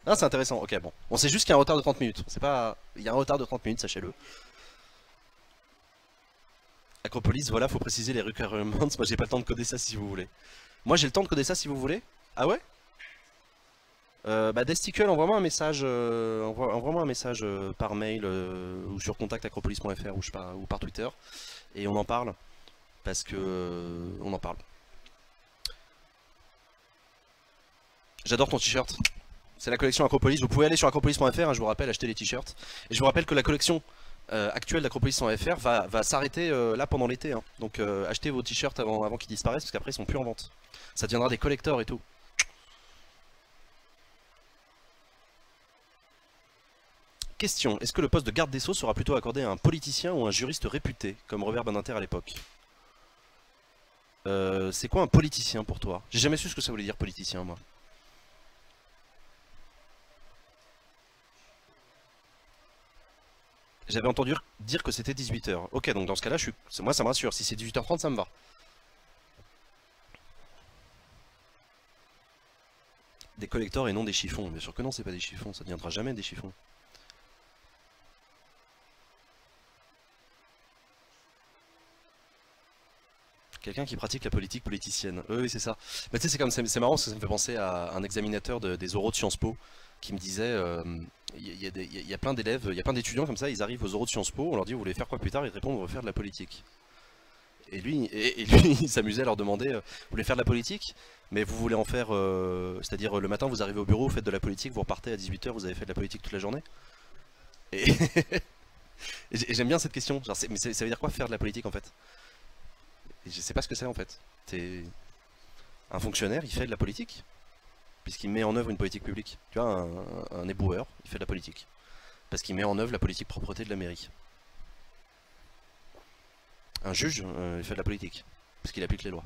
Ah, c'est intéressant. Ok, bon. On sait juste qu'il y a un retard de 30 minutes. On sait pas... Il y a un retard de 30 minutes, sachez-le. Acropolis, voilà, faut préciser les requirements. Moi j'ai pas le temps de coder ça si vous voulez. Moi j'ai le temps de coder ça si vous voulez. Ah ouais? Bah Desticle, envoie-moi un message, envoie-moi un message par mail ou sur contact@acropolis.fr ou, ou par Twitter et on en parle parce que on en parle. J'adore ton t-shirt. C'est la collection Acropolis. Vous pouvez aller sur acropolis.fr, hein, je vous rappelle, acheter les t-shirts. Et je vous rappelle que la collection actuelle d'Acropolis.fr va s'arrêter là pendant l'été. Hein. Donc achetez vos t-shirts avant qu'ils disparaissent parce qu'après ils sont plus en vente. Ça deviendra des collectors et tout. Question, est-ce que le poste de garde des Sceaux sera plutôt accordé à un politicien ou à un juriste réputé, comme Robert Badinter à l'époque? C'est quoi un politicien pour toi? J'ai jamais su ce que ça voulait dire politicien moi. J'avais entendu dire que c'était 18 h. Ok, donc dans ce cas-là, moi ça me rassure. Si c'est 18 h 30, ça me va. Des collectors et non des chiffons. Bien sûr que non, c'est pas des chiffons. Ça ne deviendra jamais des chiffons. Quelqu'un qui pratique la politique politicienne. Oui, c'est ça. Mais tu sais, c'est marrant parce que ça me fait penser à un examinateur des oraux de Sciences Po qui me disait il y a plein d'élèves, il y a plein d'étudiants comme ça, ils arrivent aux oraux de Sciences Po, on leur dit vous voulez faire quoi plus tard, ils répondent on veut faire de la politique. Et lui, il s'amusait à leur demander vous voulez faire de la politique, mais vous voulez en faire, c'est-à-dire le matin vous arrivez au bureau, vous faites de la politique, vous repartez à 18 h, vous avez fait de la politique toute la journée. Et, et j'aime bien cette question, genre, mais ça veut dire quoi faire de la politique en fait? Et je sais pas ce que c'est en fait. Un fonctionnaire, il fait de la politique puisqu'il met en œuvre une politique publique. Tu vois, un éboueur, il fait de la politique. Parce qu'il met en œuvre la politique propreté de la mairie. Un juge, il fait de la politique. Parce qu'il applique les lois.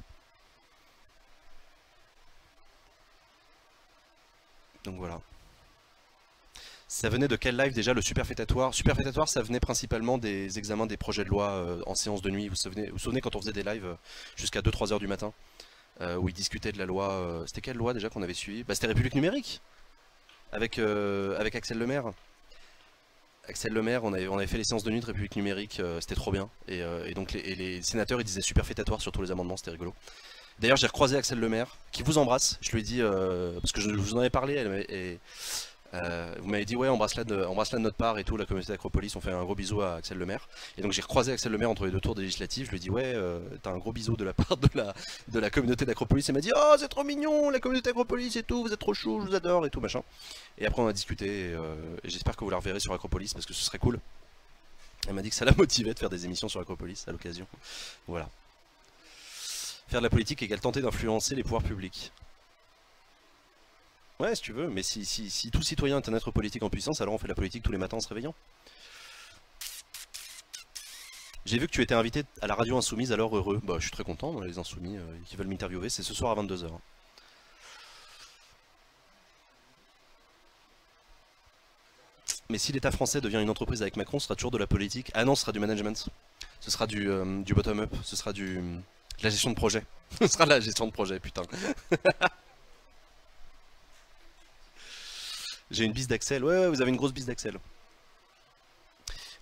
Donc voilà. Ça venait de quel live déjà, le superfétatoire? Superfétatoire, ça venait principalement des examens des projets de loi en séance de nuit. Vous vous souvenez quand on faisait des lives jusqu'à 2-3 h du matin où ils discutaient de la loi. C'était quelle loi déjà qu'on avait suivi? Bah, c'était République numérique avec Axel Lemaire. Axel Lemaire, on avait fait les séances de nuit de République Numérique, c'était trop bien. Et donc les sénateurs, ils disaient super fétatoire sur tous les amendements, c'était rigolo. D'ailleurs, j'ai recroisé Axel Lemaire, qui vous embrasse. Je lui ai dit, parce que je vous en avais parlé, vous m'avez dit, ouais, embrasse-la de notre part et tout, la communauté d'Acropolis, on fait un gros bisou à Axel Lemaire. Et donc j'ai recroisé Axel Lemaire entre les 2 tours des législatives, je lui ai dit, ouais, t'as un gros bisou de la part de la communauté d'Acropolis. Il m'a dit, oh, c'est trop mignon, la communauté d'Acropolis et tout, vous êtes trop chou, je vous adore et tout, machin. Et après on a discuté, et j'espère que vous la reverrez sur Acropolis, parce que ce serait cool. Elle m'a dit que ça la motivait de faire des émissions sur Acropolis à l'occasion. Voilà. Faire de la politique égale tenter d'influencer les pouvoirs publics. Ouais, si tu veux, mais si tout citoyen est un être politique en puissance, alors on fait de la politique tous les matins en se réveillant. J'ai vu que tu étais invité à la radio Insoumise, alors heureux. Bah, je suis très content, les Insoumis qui veulent m'interviewer, c'est ce soir à 22 h. Mais si l'État français devient une entreprise avec Macron, ce sera toujours de la politique. Ah non, ce sera du management. Ce sera du bottom-up, ce sera de la gestion de projet. Ce sera de la gestion de projet, putain. J'ai une bise d'Axel. Ouais, vous avez une grosse bise d'Axel.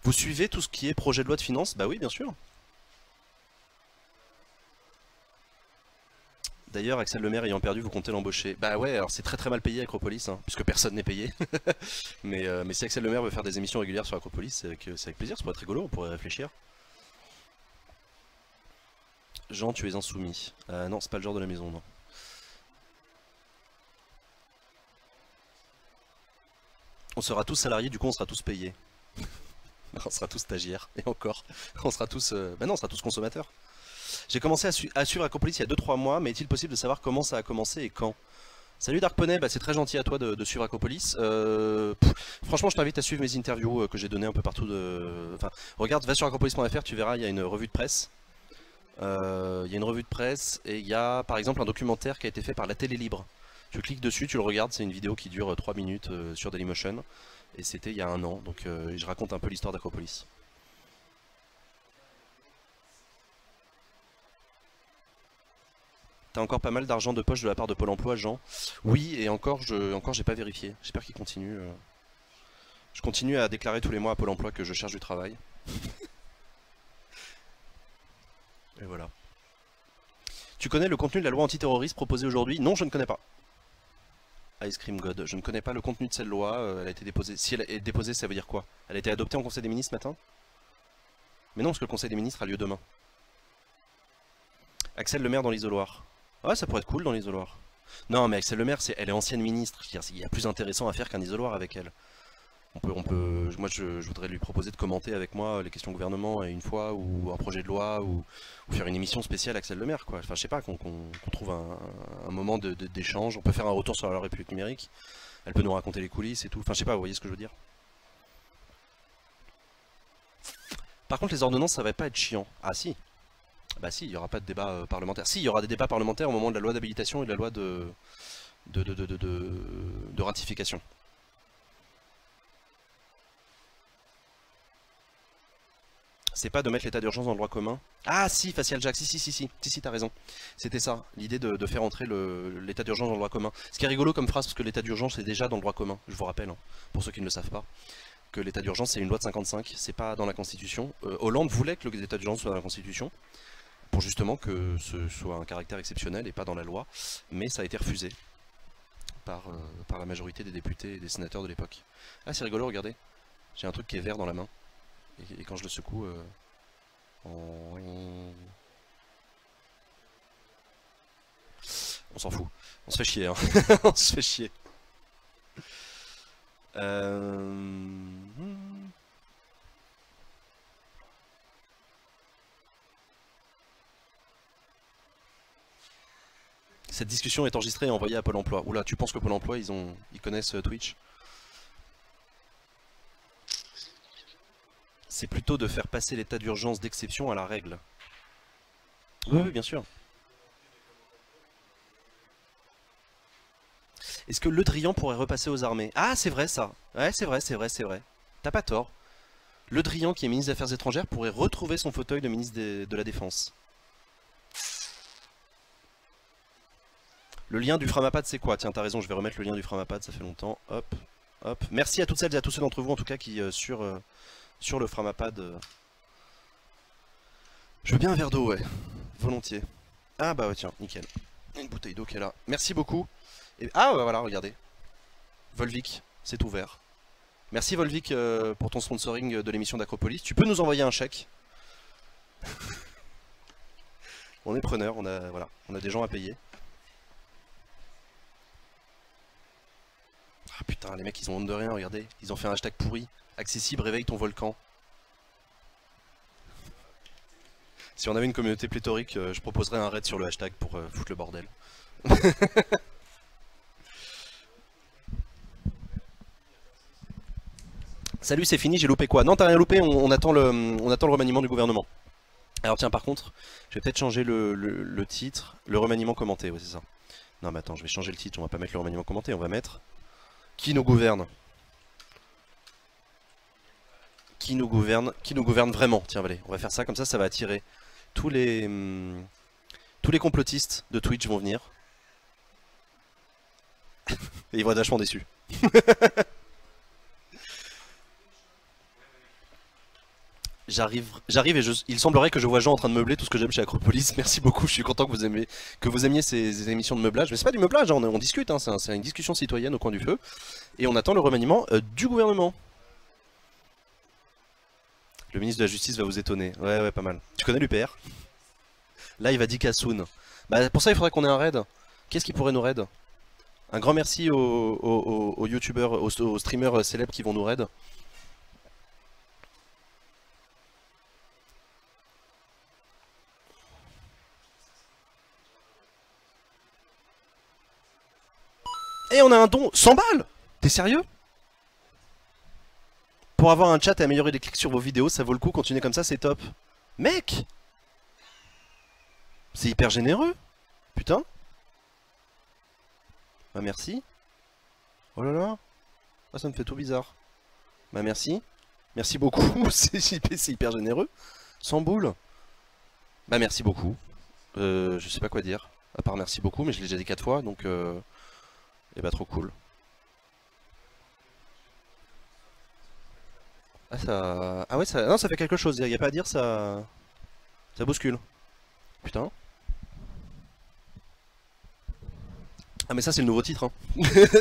Vous suivez tout ce qui est projet de loi de finances? Bah oui, bien sûr. D'ailleurs, Axel Lemaire ayant perdu, vous comptez l'embaucher. Bah ouais, alors c'est très très mal payé Acropolis, hein, puisque personne n'est payé. mais si Axel Lemaire veut faire des émissions régulières sur Acropolis, c'est avec plaisir, ça pourrait être rigolo, on pourrait réfléchir. Jean, tu es insoumis. Non, c'est pas le genre de la maison, non. On sera tous salariés, du coup on sera tous payés. On sera tous stagiaires, et encore. On sera tous... Bah non, on sera tous consommateurs. J'ai commencé à suivre Acropolis il y a 2-3 mois, mais est-il possible de savoir comment ça a commencé et quand? Salut Dark Poney, bah c'est très gentil à toi de suivre Acropolis. Franchement, je t'invite à suivre mes interviews que j'ai données un peu partout. Enfin, regarde, va sur acropolis.fr, tu verras, il y a une revue de presse. Il y a une revue de presse et il y a par exemple un documentaire qui a été fait par la Télé Libre. Tu cliques dessus, tu le regardes, c'est une vidéo qui dure 3 minutes sur Dailymotion. Et c'était il y a 1 an, donc je raconte un peu l'histoire d'Acropolis. T'as encore pas mal d'argent de poche de la part de Pôle emploi, Jean? Oui, et encore j'ai pas vérifié. J'espère qu'il continue. Je continue à déclarer tous les mois à Pôle emploi que je cherche du travail. Et voilà. Tu connais le contenu de la loi antiterroriste proposée aujourd'hui? Non, je ne connais pas. Ice Cream God, je ne connais pas le contenu de cette loi, elle a été déposée. Si elle est déposée, ça veut dire quoi? Elle a été adoptée en Conseil des ministres ce matin? Mais non, parce que le Conseil des ministres a lieu demain. Axel Lemaire dans l'isoloir. Ah, ça pourrait être cool dans l'isoloir. Non, mais Axel Lemaire, elle est ancienne ministre, il y a plus intéressant à faire qu'un isoloir avec elle. Moi je voudrais lui proposer de commenter avec moi les questions gouvernement une fois, ou un projet de loi, ou faire une émission spéciale Axel Lemaire, quoi. Enfin je sais pas, qu'on trouve un moment d'échange, on peut faire un retour sur la République numérique, elle peut nous raconter les coulisses et tout, enfin je sais pas, vous voyez ce que je veux dire. Par contre les ordonnances ça va pas être chiant. Ah si. Bah si, il y aura pas de débat parlementaire. Si, il y aura des débats parlementaires au moment de la loi d'habilitation et de la loi de ratification. C'est pas de mettre l'état d'urgence dans le droit commun. Ah si, Facial Jack, si, t'as raison. C'était ça, l'idée de faire entrer l'état d'urgence dans le droit commun. Ce qui est rigolo comme phrase, parce que l'état d'urgence est déjà dans le droit commun, je vous rappelle, hein, pour ceux qui ne le savent pas, que l'état d'urgence c'est une loi de 55, c'est pas dans la Constitution. Hollande voulait que l'état d'urgence soit dans la Constitution, pour justement que ce soit un caractère exceptionnel et pas dans la loi, mais ça a été refusé par la majorité des députés et des sénateurs de l'époque. Ah c'est rigolo, regardez, j'ai un truc qui est vert dans la main. Et quand je le secoue, on s'en fout. On se fait chier, hein. On se fait chier. Cette discussion est enregistrée et envoyée à Pôle emploi. Oula, tu penses que Pôle emploi, ils connaissent Twitch? C'est plutôt de faire passer l'état d'urgence d'exception à la règle. Oui, bien sûr. Est-ce que Le Drian pourrait repasser aux armées? Ah, c'est vrai ça. Ouais, c'est vrai. T'as pas tort. Le Drian, qui est ministre des Affaires étrangères, pourrait retrouver son fauteuil de ministre de la Défense. Le lien du Framapad, c'est quoi? Tiens, t'as raison, je vais remettre le lien du Framapad, ça fait longtemps. Hop. Hop. Merci à toutes celles et à tous ceux d'entre vous en tout cas qui sur le Framapad. Je veux bien un verre d'eau, ouais. Volontiers. Ah bah ouais, tiens, nickel. Une bouteille d'eau qui est là. Merci beaucoup. Et... ah bah voilà, regardez. Volvic, c'est ouvert. Merci Volvic pour ton sponsoring de l'émission d'Acropolis. Tu peux nous envoyer un chèque. On est preneur, on a des gens à payer. Ah putain, les mecs ils ont honte de rien, regardez. Ils ont fait un hashtag pourri. Accessible, réveille ton volcan. Si on avait une communauté pléthorique, je proposerais un raid sur le hashtag pour foutre le bordel. Salut, c'est fini, j'ai loupé quoi? Non, t'as rien loupé, on attend le remaniement du gouvernement. Alors tiens, par contre, je vais peut-être changer le titre. Le remaniement commenté, oui c'est ça. Non mais attends, je vais changer le titre, on va pas mettre le remaniement commenté, on va mettre... Qui nous gouverne? Qui nous gouverne vraiment? Tiens, allez, on va faire ça, comme ça, ça va attirer tous les complotistes de Twitch vont venir. Et ils vont être vachement déçus. J'arrive et il semblerait que je vois Jean en train de meubler tout ce que j'aime chez Acropolis. Merci beaucoup, je suis content que vous aimiez ces émissions de meublage. Mais c'est pas du meublage, hein, on discute, hein, c'est une discussion citoyenne au coin du feu. Et on attend le remaniement du gouvernement. Le ministre de la Justice va vous étonner. Ouais, pas mal. Tu connais l'UPR? Là, il va dire Kassoun. Bah, pour ça, il faudrait qu'on ait un raid. Qu'est-ce qui pourrait nous raid? Un grand merci aux youtubeurs, aux streamers célèbres qui vont nous raid. Et on a un don 100 balles. T'es sérieux? Pour avoir un chat et améliorer les clics sur vos vidéos, ça vaut le coup, continuez comme ça, c'est top. Mec! C'est hyper généreux. Putain. Bah merci. Oh là là. Ah, ça me fait tout bizarre. Bah merci. Merci beaucoup, c'est hyper généreux. 100 boules. Bah merci beaucoup. Je sais pas quoi dire. À part merci beaucoup, mais je l'ai déjà dit 4 fois, donc... Et bah trop cool. Ah ça... ah ouais, ça... non, ça fait quelque chose, y a pas à dire, ça bouscule. Putain. Ah mais ça c'est le nouveau titre, hein.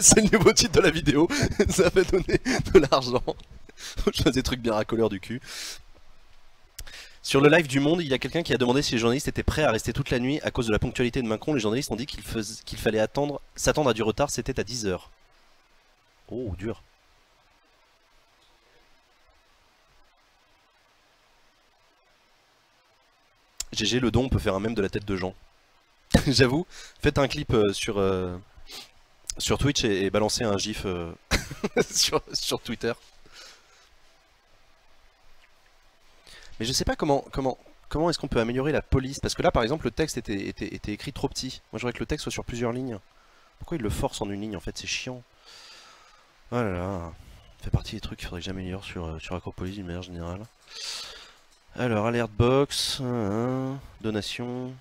C'est le nouveau titre de la vidéo. Ça fait donner de l'argent. Je fais des trucs bien racoleurs du cul. Sur le live du Monde, il y a quelqu'un qui a demandé si les journalistes étaient prêts à rester toute la nuit à cause de la ponctualité de Macron. Les journalistes ont dit qu'il fallait s'attendre à du retard, c'était à 10 h. Oh, dur. GG, le don, on peut faire un mème de la tête de Jean. J'avoue, faites un clip sur Twitch et balancez un gif sur Twitter. Mais je sais pas comment est-ce qu'on peut améliorer la police. Parce que là par exemple le texte était écrit trop petit. Moi j'aurais que le texte soit sur plusieurs lignes. Pourquoi il le force en une ligne en fait? C'est chiant. Oh là là. Ça fait partie des trucs qu'il faudrait que j'améliore sur Acropolis d'une manière générale. Alors alert box, donation.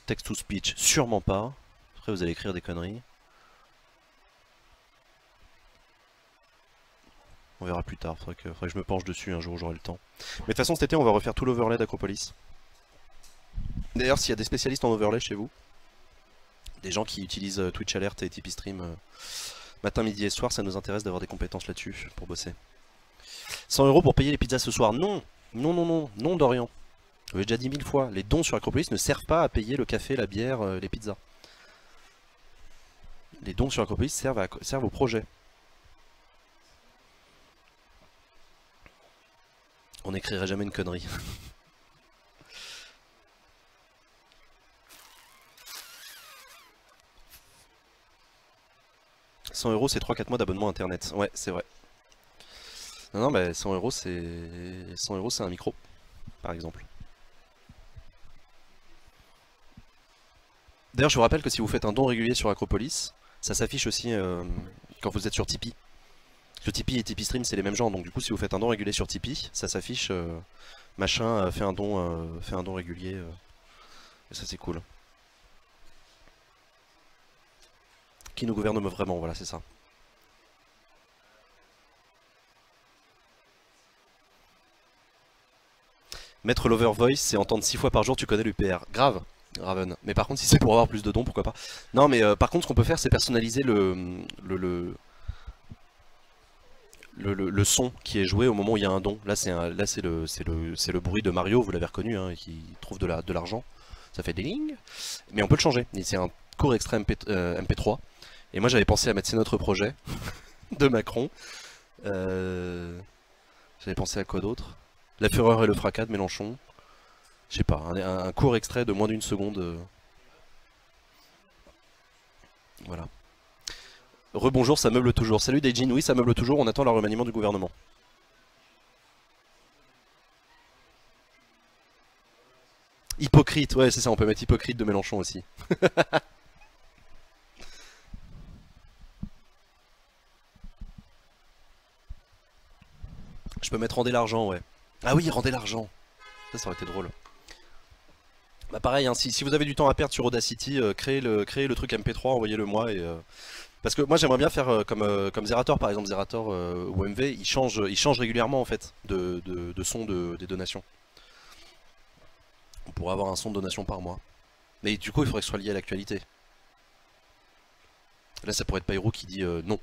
Text to speech, sûrement pas. Après vous allez écrire des conneries. On verra plus tard, faudrait que je me penche dessus un jour où j'aurai le temps. Mais de toute façon cet été on va refaire tout l'overlay d'Acropolis. D'ailleurs s'il y a des spécialistes en overlay chez vous, des gens qui utilisent Twitch Alert et Tipeee Stream matin, midi et soir, ça nous intéresse d'avoir des compétences là-dessus pour bosser. 100 € pour payer les pizzas ce soir? Non, non, non, non, non Dorian. Je l'ai déjà dit 1000 fois, les dons sur Acropolis ne servent pas à payer le café, la bière, les pizzas. Les dons sur Acropolis servent au projet. On n'écrirait jamais une connerie. « 100 € c'est 3-4 mois d'abonnement internet. » Ouais, c'est vrai. Non, non, mais 100 € c'est... 100 € c'est un micro, par exemple. D'ailleurs, je vous rappelle que si vous faites un don régulier sur Acropolis, ça s'affiche aussi quand vous êtes sur Tipeee. Le Tipeee et Tipeee Stream c'est les mêmes gens, donc du coup si vous faites un don régulier sur Tipeee, ça s'affiche machin fait un don régulier, et ça c'est cool. Qui nous gouverne vraiment, voilà, c'est ça. Mettre l'over voice, c'est entendre 6 fois par jour tu connais l'UPR. Grave, Raven. Mais par contre, si c'est pour avoir plus de dons, pourquoi pas. Non, mais par contre, ce qu'on peut faire, c'est personnaliser le son qui est joué au moment où il y a un don. Là, c'est le bruit de Mario, vous l'avez reconnu, hein, qui trouve de l'argent. Ça fait des lignes. Mais on peut le changer. C'est un court extrait MP3. Et moi, j'avais pensé à mettre, c'est notre projet de Macron. J'avais pensé à quoi d'autre? La fureur et le fracas de Mélenchon. Je sais pas, un court extrait de moins d'une seconde. Voilà. Rebonjour, ça meuble toujours. Salut Daijin, oui ça meuble toujours, on attend le remaniement du gouvernement. Hypocrite, ouais c'est ça, on peut mettre hypocrite de Mélenchon aussi. Je peux mettre rendez l'argent, ouais. Ah oui, rendez l'argent. Ça aurait été drôle. Bah pareil, hein, si vous avez du temps à perdre sur Audacity, créez le truc MP3, envoyez-le moi. Parce que moi j'aimerais bien faire comme Zerator par exemple, Zerator ou MV, ils changent régulièrement en fait de son des donations. On pourrait avoir un son de donation par mois. Mais du coup il faudrait que ce soit lié à l'actualité. Là ça pourrait être Pyro qui dit non.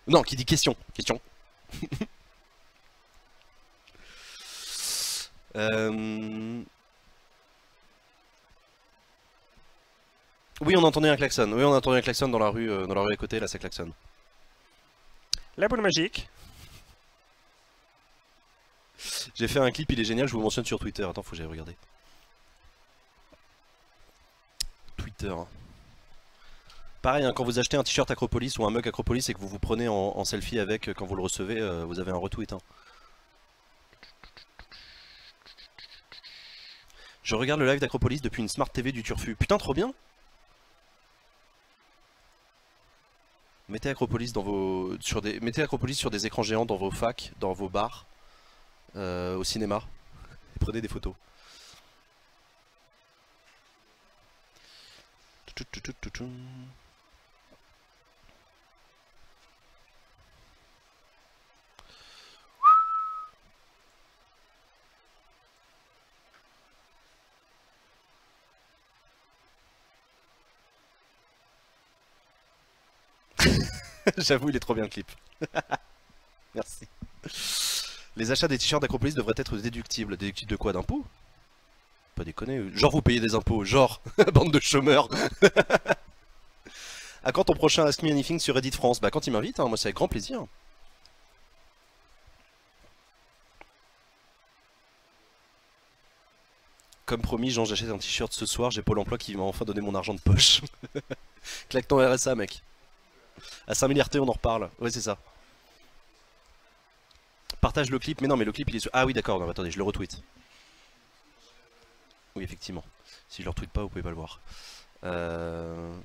Non, qui dit question. Question. Oui, on entendait un klaxon. Oui, on entendait un klaxon dans la rue à côté, là, ça klaxonne. La boule magique. J'ai fait un clip, il est génial, je vous mentionne sur Twitter. Attends, faut que j'aille regarder. Twitter. Pareil, hein, quand vous achetez un t-shirt Acropolis ou un mug Acropolis et que vous vous prenez en selfie avec quand vous le recevez, vous avez un retweet. Hein. Je regarde le live d'Acropolis depuis une Smart TV du Turfu. Putain, trop bien! Mettez Acropolis mettez Acropolis sur des écrans géants dans vos facs, dans vos bars, au cinéma. Et prenez des photos. J'avoue, il est trop bien le clip. Merci. Les achats des t-shirts d'Acropolis devraient être déductibles. Déductibles de quoi? D'impôts? Pas déconner. Genre vous payez des impôts. Genre, bande de chômeurs. À quand ton prochain Ask Me Anything sur Reddit France? Bah quand il m'invite, hein, moi c'est avec grand plaisir. Comme promis, Jean, j'achète un t-shirt ce soir, j'ai Pôle emploi qui m'a enfin donné mon argent de poche. Claque ton RSA, mec. À 5000 RT, on en reparle. Ouais, c'est ça. Partage le clip. Mais non, mais le clip, il est sur... Ah oui, d'accord. Non, attendez, je le retweet. Oui, effectivement. Si je le retweet pas, vous pouvez pas le voir. Non.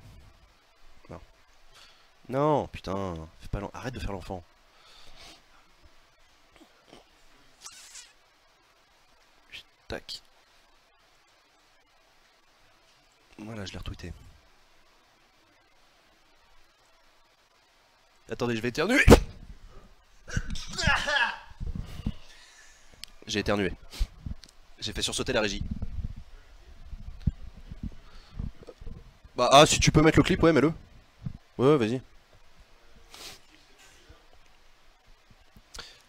Non, putain. Fais pas arrête de faire l'enfant. Tac. Voilà, je l'ai retweeté. Attendez, je vais éternuer. J'ai éternué. J'ai fait sursauter la régie. Bah, ah, si tu peux mettre le clip, ouais, mets-le. Ouais, vas-y.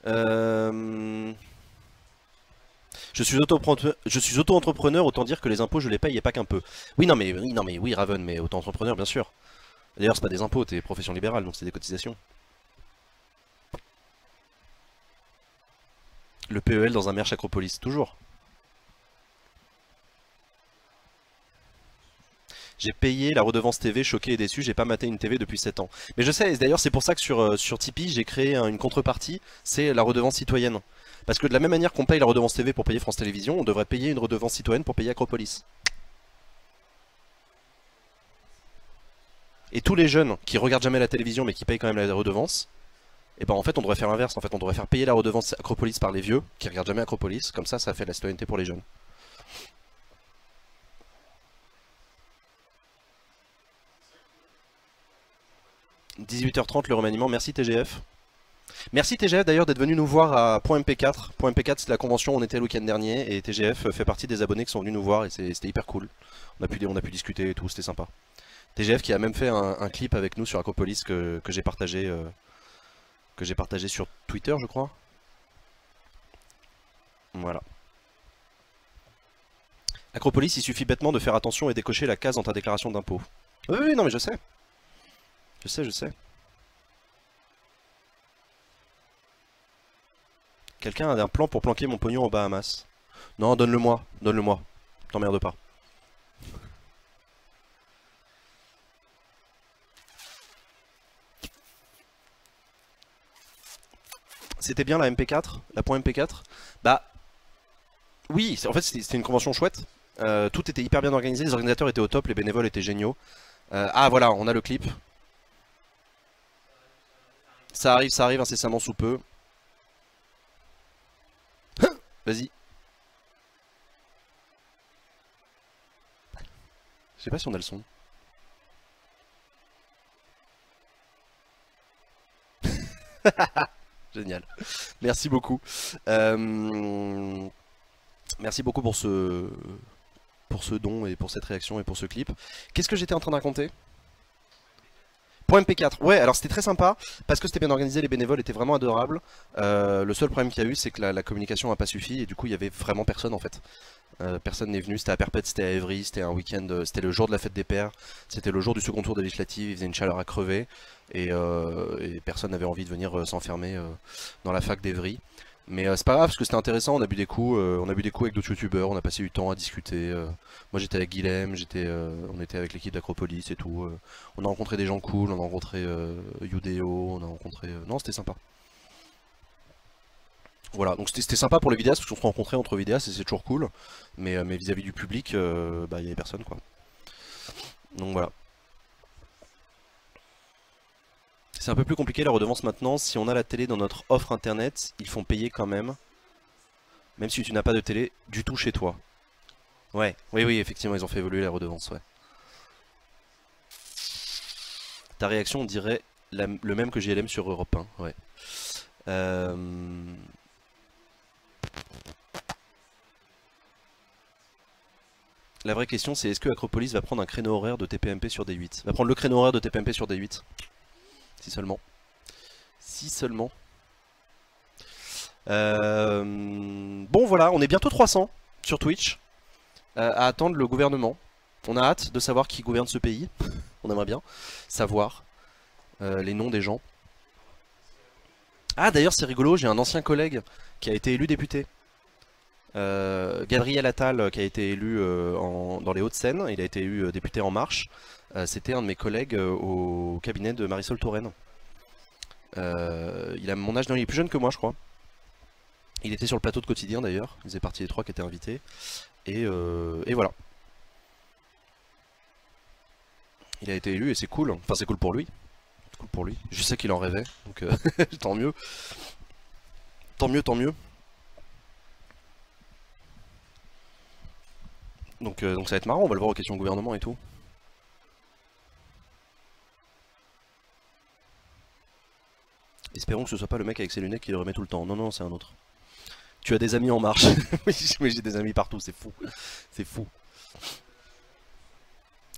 Je suis auto-entrepreneur, autant dire que les impôts je les paye et pas qu'un peu. Oui, non mais oui, Raven, mais auto-entrepreneur, bien sûr. D'ailleurs, c'est pas des impôts, t'es profession libérale, donc c'est des cotisations. Le PEL dans un merch Acropolis, toujours. J'ai payé la redevance TV, choqué et déçu, j'ai pas maté une TV depuis 7 ans. Mais je sais, d'ailleurs c'est pour ça que sur Tipeee j'ai créé une contrepartie, c'est la redevance citoyenne. Parce que de la même manière qu'on paye la redevance TV pour payer France Télévisions, on devrait payer une redevance citoyenne pour payer Acropolis. Et tous les jeunes qui regardent jamais la télévision mais qui payent quand même la redevance, et ben en fait on devrait faire l'inverse, en fait on devrait faire payer la redevance Acropolis par les vieux qui regardent jamais Acropolis, comme ça fait de la citoyenneté pour les jeunes. 18h30 le remaniement, merci TGF. Merci TGF d'ailleurs d'être venu nous voir à .mp4. .mp4 c'est la convention où on était le week-end dernier et TGF fait partie des abonnés qui sont venus nous voir et c'était hyper cool. On a pu discuter et tout, c'était sympa. TGF qui a même fait un clip avec nous sur Acropolis que j'ai partagé sur Twitter je crois. Voilà. Acropolis, il suffit bêtement de faire attention et décocher la case dans ta déclaration d'impôt. Oui, oui, non mais je sais. Je sais. Quelqu'un a un plan pour planquer mon pognon aux Bahamas? Non, donne-le-moi, donne-le-moi. T'emmerde pas. C'était bien la MP4, la .mp4. Bah, oui, en fait c'était une convention chouette. Tout était hyper bien organisé, les organisateurs étaient au top, les bénévoles étaient géniaux. Ah voilà, on a le clip. Ça arrive incessamment sous peu. Vas-y. Je sais pas si on a le son. Génial. Merci beaucoup. Merci beaucoup pour ce don et pour cette réaction et pour ce clip. Qu'est-ce que j'étais en train de raconter ? .mp4, ouais, alors c'était très sympa parce que c'était bien organisé, les bénévoles étaient vraiment adorables. Le seul problème qu'il y a eu, c'est que la communication n'a pas suffi et du coup il y avait vraiment personne en fait. Personne n'est venu, c'était à Perpète, c'était à Évry, c'était un week-end, c'était le jour de la fête des pères, c'était le jour du second tour des législatives, il faisait une chaleur à crever et personne n'avait envie de venir s'enfermer dans la fac d'Évry. Mais c'est pas grave parce que c'était intéressant, on a bu des coups avec d'autres youtubeurs, on a passé du temps à discuter. Moi j'étais avec Guilhem, on était avec l'équipe d'Acropolis et tout. On a rencontré des gens cool, on a rencontré Yudeo, on a rencontré... Non, c'était sympa. Voilà, donc c'était sympa pour les vidéastes parce qu'on se rencontrait entre vidéastes et c'est toujours cool. Mais vis-à-vis du public, bah il y avait personne quoi. Donc voilà. C'est un peu plus compliqué la redevance maintenant, si on a la télé dans notre offre internet, ils font payer quand même. Même si tu n'as pas de télé du tout chez toi. Ouais, oui, effectivement ils ont fait évoluer la redevance, ouais. Ta réaction on dirait le même que JLM sur Europe 1, ouais. La vraie question c'est est-ce que Acropolis va prendre un créneau horaire de TPMP sur D8 ? Va prendre le créneau horaire de TPMP sur D8 ? Si seulement. Si seulement. Bon voilà, on est bientôt 300 sur Twitch. À attendre le gouvernement. On a hâte de savoir qui gouverne ce pays. On aimerait bien savoir les noms des gens. Ah d'ailleurs c'est rigolo, j'ai un ancien collègue qui a été élu député. Gabriel Attal qui a été élu dans les Hauts-de-Seine. Il a été élu député En Marche. C'était un de mes collègues au cabinet de Marisol Touraine. Il a mon âge, non, il est plus jeune que moi je crois. Il était sur le plateau de Quotidien d'ailleurs, il faisait partie des 3 qui étaient invités. Et voilà. Il a été élu et c'est cool, enfin c'est cool pour lui. C'est cool pour lui. Je sais qu'il en rêvait, donc tant mieux. Tant mieux, tant mieux. Donc ça va être marrant, on va le voir aux questions gouvernement et tout. Espérons que ce soit pas le mec avec ses lunettes qui le remet tout le temps. Non, non, c'est un autre. Tu as des amis En Marche. Oui, mais j'ai des amis partout, c'est fou. C'est fou.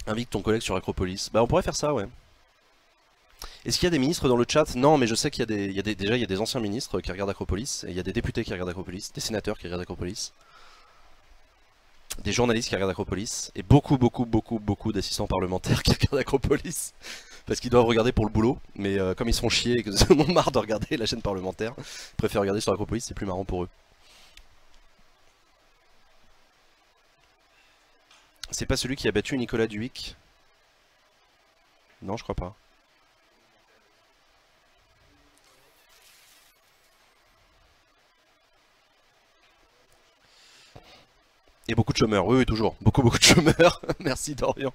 Invite ton collègue sur Acropolis. Bah on pourrait faire ça, ouais. Est-ce qu'il y a des ministres dans le chat? Non, mais je sais qu'il y a déjà il y a des anciens ministres qui regardent Acropolis. Et il y a des députés qui regardent Acropolis. Des sénateurs qui regardent Acropolis. Des journalistes qui regardent Acropolis. Et beaucoup d'assistants parlementaires qui regardent Acropolis. Parce qu'ils doivent regarder pour le boulot, mais comme ils se font chier et qu'ils en ont marre de regarder la chaîne parlementaire, ils préfèrent regarder sur Acropolis, c'est plus marrant pour eux. C'est pas celui qui a battu Nicolas Dhuicq? Non, je crois pas. Et beaucoup de chômeurs, oui, toujours. Beaucoup de chômeurs. Merci Dorian.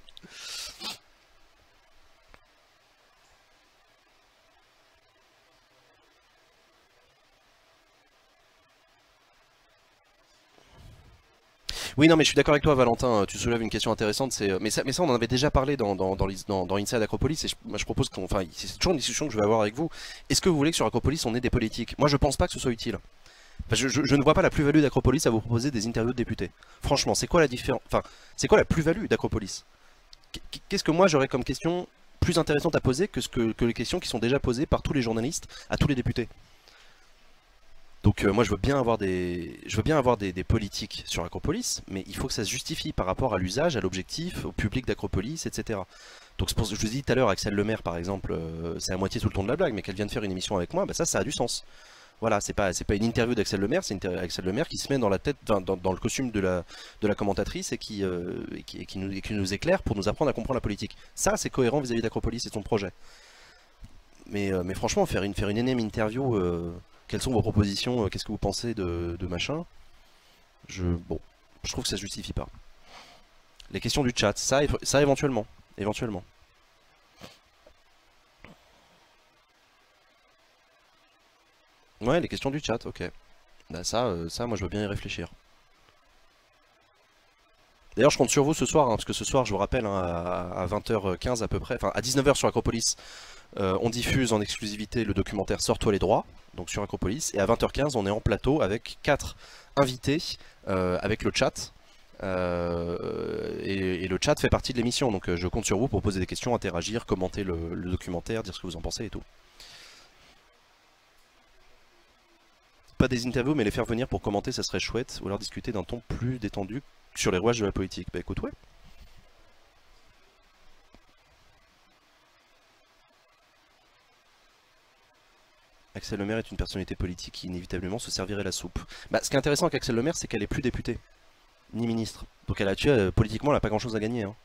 Oui, non, mais je suis d'accord avec toi, Valentin. Tu soulèves une question intéressante. Mais ça, on en avait déjà parlé dans Inside Acropolis. Et moi, je propose qu'on. Enfin, c'est toujours une discussion que je vais avoir avec vous. Est-ce que vous voulez que sur Acropolis, on ait des politiques? Moi, je pense pas que ce soit utile. Enfin, je ne vois pas la plus-value d'Acropolis à vous proposer des interviews de députés. Franchement, c'est quoi la différence? Enfin, c'est quoi la plus-value d'Acropolis? Qu'est-ce que moi j'aurais comme question plus intéressante à poser que les questions qui sont déjà posées par tous les journalistes à tous les députés? Donc moi je veux bien avoir des politiques sur Acropolis, mais il faut que ça se justifie par rapport à l'usage, à l'objectif, au public d'Acropolis, etc. Donc c'est pour ça que je vous ai dit tout à l'heure, Axel Lemaire par exemple, c'est à moitié sous le ton de la blague, mais qu'elle vienne faire une émission avec moi, bah ça a du sens. Voilà, c'est pas une interview d'Axel Lemaire, c'est Axel Lemaire qui se met dans la tête, dans le costume de la commentatrice et qui nous éclaire pour nous apprendre à comprendre la politique. Ça c'est cohérent vis-à-vis d'Acropolis et de son projet. Mais franchement, faire une énième interview, quelles sont vos propositions, qu'est-ce que vous pensez de machin, bon, je trouve que ça se justifie pas. Les questions du chat, ça éventuellement. Ouais, les questions du chat, ok. Bah ça, moi je veux bien y réfléchir. D'ailleurs, je compte sur vous ce soir, parce que ce soir, je vous rappelle, à 20h15 à peu près, enfin à 19h sur Acropolis, on diffuse en exclusivité le documentaire Sors-toi les droits, donc sur Acropolis, et à 20h15, on est en plateau avec 4 invités, avec le chat, et le chat fait partie de l'émission, donc je compte sur vous pour poser des questions, interagir, commenter le documentaire, dire ce que vous en pensez et tout. Pas des interviews, mais les faire venir pour commenter, ça serait chouette, ou alors discuter d'un ton plus détendu sur les rouages de la politique. Bah écoute, ouais. Axel Lemaire est une personnalité politique qui inévitablement se servirait la soupe. Bah ce qui est intéressant avec Axel Lemaire, c'est qu'elle est plus députée, ni ministre. Donc politiquement, elle a pas grand chose à gagner. Hein.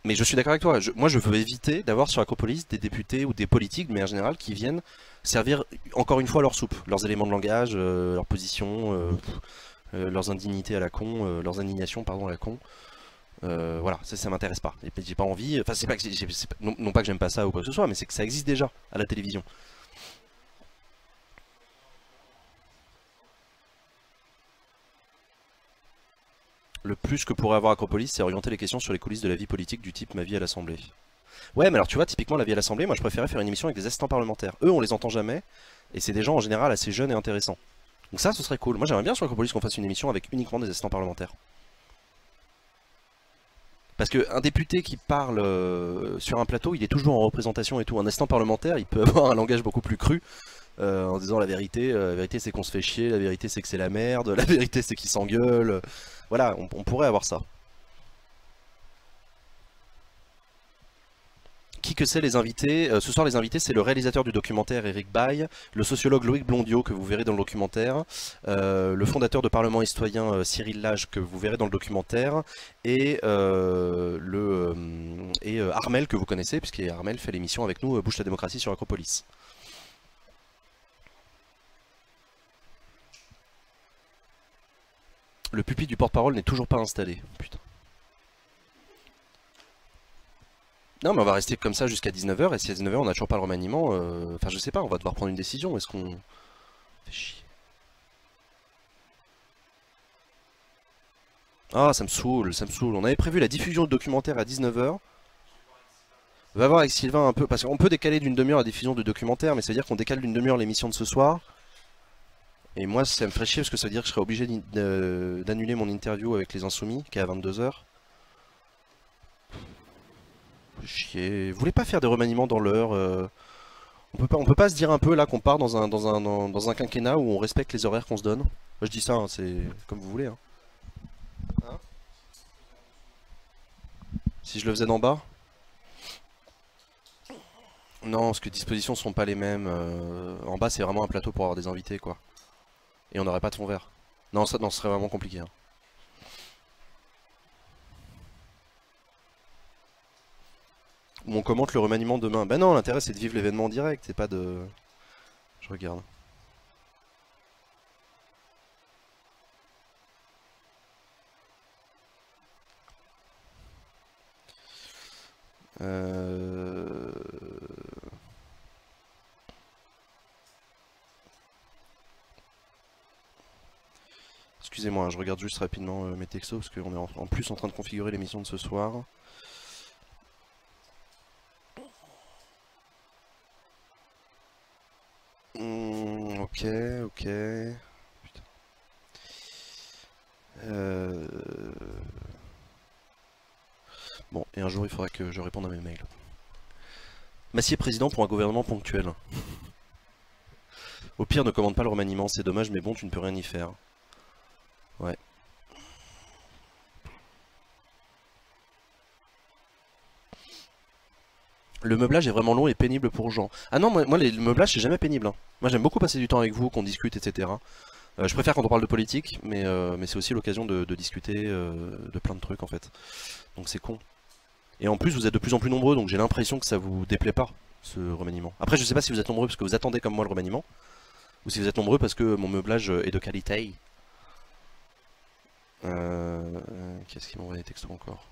Mais je suis d'accord avec toi, moi je veux éviter d'avoir sur Acropolis des députés ou des politiques, mais en général, qui viennent servir encore une fois leur soupe, leurs éléments de langage, leurs positions, leurs indignités à la con, leurs indignations pardon à la con. Voilà, ça m'intéresse pas. J'ai pas envie, enfin c'est pas que non pas que j'aime pas ça ou quoi que ce soit, mais c'est que ça existe déjà à la télévision. Le plus que pourrait avoir Acropolis, c'est orienter les questions sur les coulisses de la vie politique du type ma vie à l'Assemblée. Ouais, mais alors tu vois, typiquement la vie à l'Assemblée, moi je préférais faire une émission avec des assistants parlementaires. Eux, on les entend jamais, et c'est des gens en général assez jeunes et intéressants. Donc ça, ce serait cool. Moi j'aimerais bien sur Acropolis qu'on fasse une émission avec uniquement des assistants parlementaires. Parce qu'un député qui parle sur un plateau, il est toujours en représentation et tout. Un assistant parlementaire, il peut avoir un langage beaucoup plus cru, en disant la vérité c'est qu'on se fait chier, la vérité c'est que c'est la merde, la vérité c'est qu'ils s'engueulent. Voilà, on pourrait avoir ça. Qui que c'est les invités? Ce soir les invités c'est le réalisateur du documentaire Eric Baye, le sociologue Loïc Blondiot que vous verrez dans le documentaire, le fondateur de Parlement et Citoyen Cyril Lage que vous verrez dans le documentaire, et Armel que vous connaissez puisqu'Armel fait l'émission avec nous Bouge ta démocratie sur Acropolis. Le pupitre du porte-parole n'est toujours pas installé. Putain. Non mais on va rester comme ça jusqu'à 19h et si à 19h on n'a toujours pas le remaniement, enfin je sais pas, on va devoir prendre une décision, est-ce qu'on... Fait chier. Ah ça me saoule, on avait prévu la diffusion de documentaire à 19h. Va voir avec Sylvain un peu, parce qu'on peut décaler d'une demi-heure la diffusion de documentaire, mais ça veut dire qu'on décale d'une demi-heure l'émission de ce soir. Et moi ça me ferait chier parce que ça veut dire que je serais obligé d'annuler mon interview avec les Insoumis, qui est à 22h. Chier. Vous voulez pas faire des remaniements dans l'heure on peut pas se dire un peu là qu'on part dans un quinquennat où on respecte les horaires qu'on se donne. Moi je dis ça, hein, c'est comme vous voulez. Hein. Hein, si je le faisais d'en bas? Non, parce que les dispositions sont pas les mêmes. En bas c'est vraiment un plateau pour avoir des invités quoi. Et on n'aurait pas de fond vert. Non, ça serait vraiment compliqué. Hein. Ou on commente le remaniement demain. Bah non, l'intérêt c'est de vivre l'événement en direct, c'est pas de... Je regarde. Excusez-moi, je regarde juste rapidement mes textos parce qu'on est en plus en train de configurer l'émission de ce soir. Ok, ok. Putain. Bon, et un jour il faudra que je réponde à mes mails. Massier président pour un gouvernement ponctuel. Au pire, ne commande pas le remaniement, c'est dommage, mais bon, tu ne peux rien y faire. Ouais. Le meublage est vraiment long et pénible pour Jean. Ah non, moi le meublage c'est jamais pénible. Hein. Moi j'aime beaucoup passer du temps avec vous, qu'on discute, etc. Je préfère quand on parle de politique, mais c'est aussi l'occasion de discuter de plein de trucs en fait. Donc c'est con. Et en plus vous êtes de plus en plus nombreux, donc j'ai l'impression que ça vous déplaît pas, ce remaniement. Après je sais pas si vous êtes nombreux parce que vous attendez comme moi le remaniement, ou si vous êtes nombreux parce que mon meublage est de qualité. Qu'est-ce qui m'envoie des textos encore?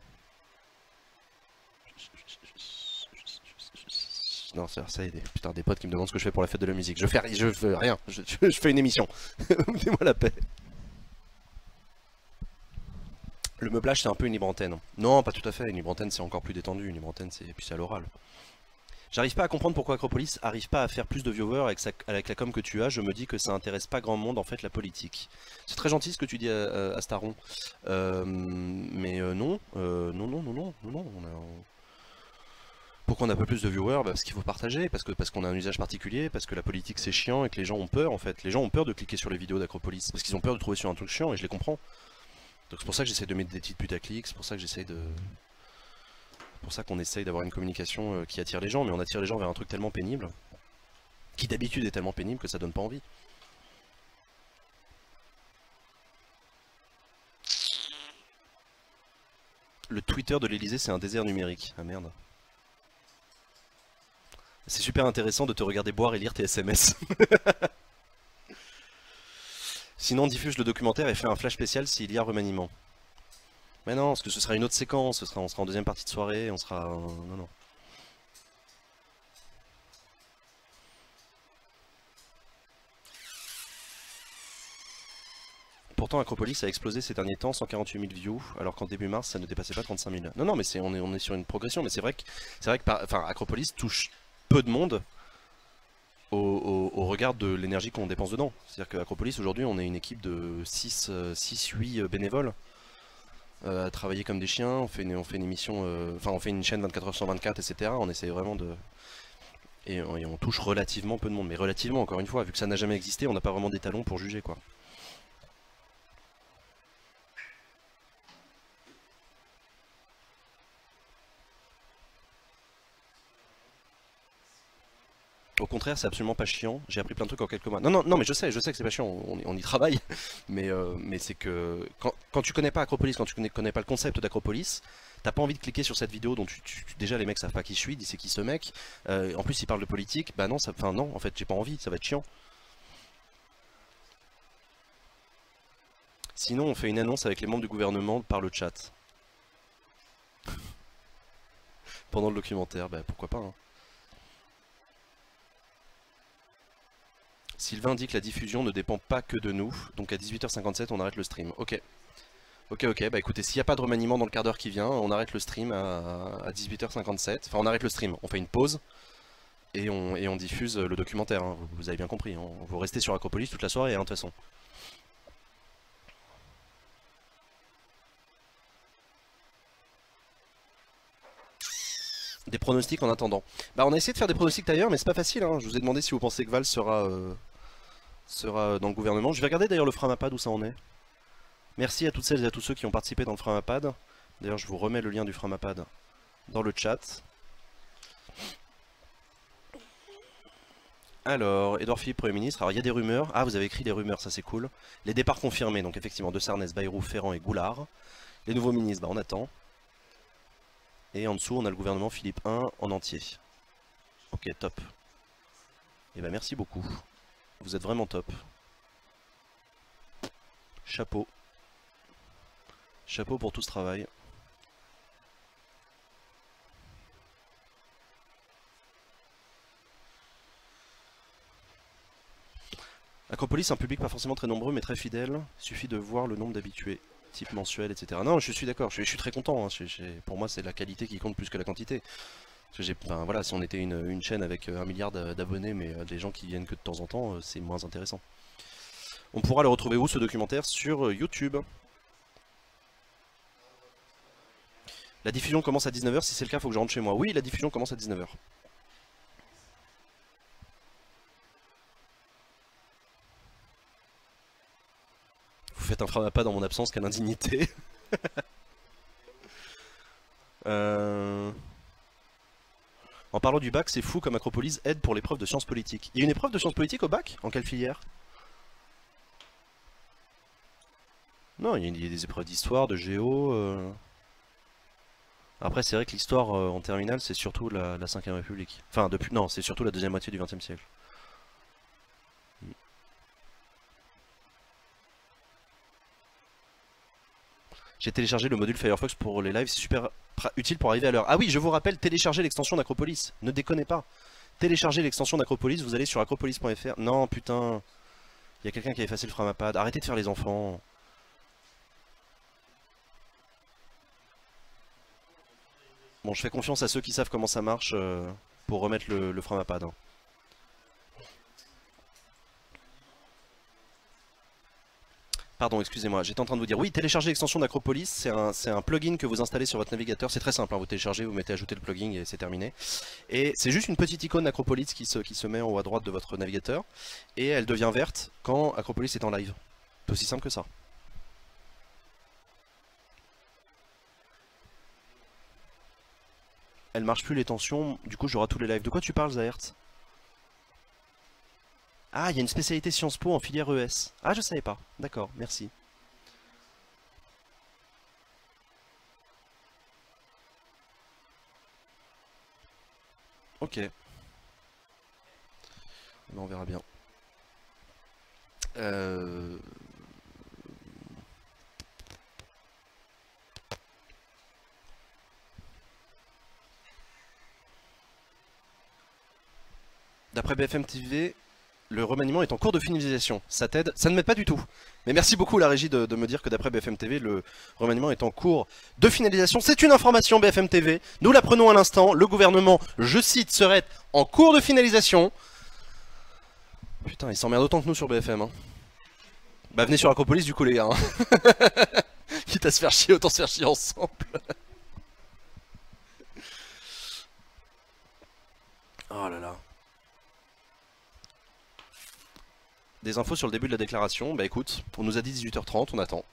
Non, ça y est, putain, des potes qui me demandent ce que je fais pour la fête de la musique. Je fais rien, je fais une émission. Mettez-moi la paix. Le meublage, c'est un peu une libre antenne. Non, pas tout à fait. Une libre antenne, c'est encore plus détendu. Une libre antenne, c'est puis c'est à l'oral. J'arrive pas à comprendre pourquoi Acropolis arrive pas à faire plus de viewers avec la com que tu as. Je me dis que ça intéresse pas grand monde en fait la politique. C'est très gentil ce que tu dis à Staron. Mais non, non. Pourquoi on a pas plus de viewers? Parce qu'il faut partager, parce qu'on a un usage particulier, parce que la politique c'est chiant et que les gens ont peur en fait. Les gens ont peur de cliquer sur les vidéos d'Acropolis, parce qu'ils ont peur de trouver sur un truc chiant et je les comprends. Donc c'est pour ça que j'essaie de mettre des titres putaclic, c'est pour ça que j'essaie de... C'est pour ça qu'on essaye d'avoir une communication qui attire les gens, mais on attire les gens vers un truc tellement pénible, qui d'habitude est tellement pénible que ça donne pas envie. Le Twitter de l'Elysée c'est un désert numérique. Ah merde. C'est super intéressant de te regarder boire et lire tes SMS. Sinon, diffuse le documentaire et fais un flash spécial s'il y a remaniement. Mais non, parce que ce sera une autre séquence, on sera en deuxième partie de soirée, on sera... Non, non. Pourtant, Acropolis a explosé ces derniers temps, 148 000 views, alors qu'en début mars, ça ne dépassait pas 35 000. Non, non, mais on est sur une progression, mais c'est vrai que Acropolis touche peu de monde au regard de l'énergie qu'on dépense dedans. C'est-à-dire qu'Acropolis, aujourd'hui, on est une équipe de 6-8 bénévoles à travailler comme des chiens, on fait une émission, on fait une chaîne 24h sur 24, etc. On essaie vraiment de... Et on touche relativement peu de monde, mais relativement, encore une fois, vu que ça n'a jamais existé, on n'a pas vraiment d'étalons pour juger, quoi. Au contraire, c'est absolument pas chiant. J'ai appris plein de trucs en quelques mois. Non, non, non, mais je sais que c'est pas chiant. On y travaille. Mais c'est que quand tu connais pas Acropolis, quand tu connais pas le concept d'Acropolis, t'as pas envie de cliquer sur cette vidéo dont déjà les mecs savent pas qui je suis, disent c'est qui ce mec. En plus, il parle de politique. Bah non, non. En fait, j'ai pas envie. Ça va être chiant. Sinon, on fait une annonce avec les membres du gouvernement par le chat. Pendant le documentaire, bah pourquoi pas. Hein. Sylvain dit que la diffusion ne dépend pas que de nous, donc à 18h57 on arrête le stream. Ok. Ok, bah écoutez, s'il n'y a pas de remaniement dans le quart d'heure qui vient, on arrête le stream à 18h57. Enfin on arrête le stream, on fait une pause et on diffuse le documentaire, hein. Vous avez bien compris, hein. Vous restez sur Acropolis toute la soirée, hein, de toute façon. Des pronostics en attendant. Bah on a essayé de faire des pronostics d'ailleurs, mais c'est pas facile, hein. Je vous ai demandé si vous pensez que Valls sera dans le gouvernement. Je vais regarder d'ailleurs le Framapad où ça en est. Merci à toutes celles et à tous ceux qui ont participé dans le Framapad. D'ailleurs je vous remets le lien du Framapad dans le chat. Alors, Édouard Philippe, Premier ministre. Alors il y a des rumeurs. Ah, vous avez écrit des rumeurs, ça c'est cool. Les départs confirmés, donc effectivement de Sarnez, Bayrou, Ferrand et Goulard. Les nouveaux ministres, bah on attend. Et en dessous, on a le gouvernement Philippe I en entier. Ok, top. Et bah merci beaucoup. Vous êtes vraiment top. Chapeau. Chapeau pour tout ce travail. Acropolis, un public pas forcément très nombreux mais très fidèle. Il suffit de voir le nombre d'habitués, type mensuel, etc. Non, je suis d'accord, je suis très content. Hein. Pour moi, c'est la qualité qui compte plus que la quantité. Enfin, voilà, si on était une chaîne avec 1 milliard d'abonnés, mais des gens qui viennent que de temps en temps, c'est moins intéressant. On pourra le retrouver où, ce documentaire? Sur YouTube. La diffusion commence à 19 h, si c'est le cas, il faut que je rentre chez moi. Oui, la diffusion commence à 19 h. Vous faites un framapas dans mon absence, quelle indignité. En parlant du bac, c'est fou comme Acropolis aide pour l'épreuve de sciences politiques. Il y a une épreuve de sciences politiques au bac? En quelle filière? Non, il y a des épreuves d'histoire, de géo... Après, c'est vrai que l'histoire en terminale, c'est surtout la 5ème République. Enfin, non, c'est surtout la deuxième moitié du XXe siècle. J'ai téléchargé le module Firefox pour les lives, c'est super utile pour arriver à l'heure. Ah oui, je vous rappelle, téléchargez l'extension d'Acropolis. Ne déconnez pas. Téléchargez l'extension d'Acropolis, vous allez sur acropolis.fr. Non, putain. Il y a quelqu'un qui a effacé le Framapad. Arrêtez de faire les enfants. Bon, je fais confiance à ceux qui savent comment ça marche pour remettre le Framapad. Hein. Pardon, excusez-moi, j'étais en train de vous dire, oui, télécharger l'extension d'Acropolis, c'est un plugin que vous installez sur votre navigateur, c'est très simple, hein, vous téléchargez, vous mettez ajouter le plugin et c'est terminé. Et c'est juste une petite icône d'Acropolis qui se met en haut à droite de votre navigateur, et elle devient verte quand Acropolis est en live. C'est aussi simple que ça. Elle marche plus les tensions, du coup j'aurai tous les lives. De quoi tu parles, Zaert? Ah, il y a une spécialité Sciences Po en filière ES. Ah, je savais pas. D'accord, merci. Ok. On verra bien. D'après BFM TV, le remaniement est en cours de finalisation. Ça t'aide? Ça ne m'aide pas du tout. Mais merci beaucoup la régie de me dire que d'après BFM TV, le remaniement est en cours de finalisation. C'est une information BFM TV. Nous la prenons à l'instant. Le gouvernement, je cite, serait en cours de finalisation. Putain, ils s'emmerdent autant que nous sur BFM. Hein. Bah venez sur Acropolis du coup les gars. Hein. Quitte à se faire chier, autant se faire chier ensemble. Oh là là. Des infos sur le début de la déclaration, bah écoute, on nous a dit 18 h 30, on attend.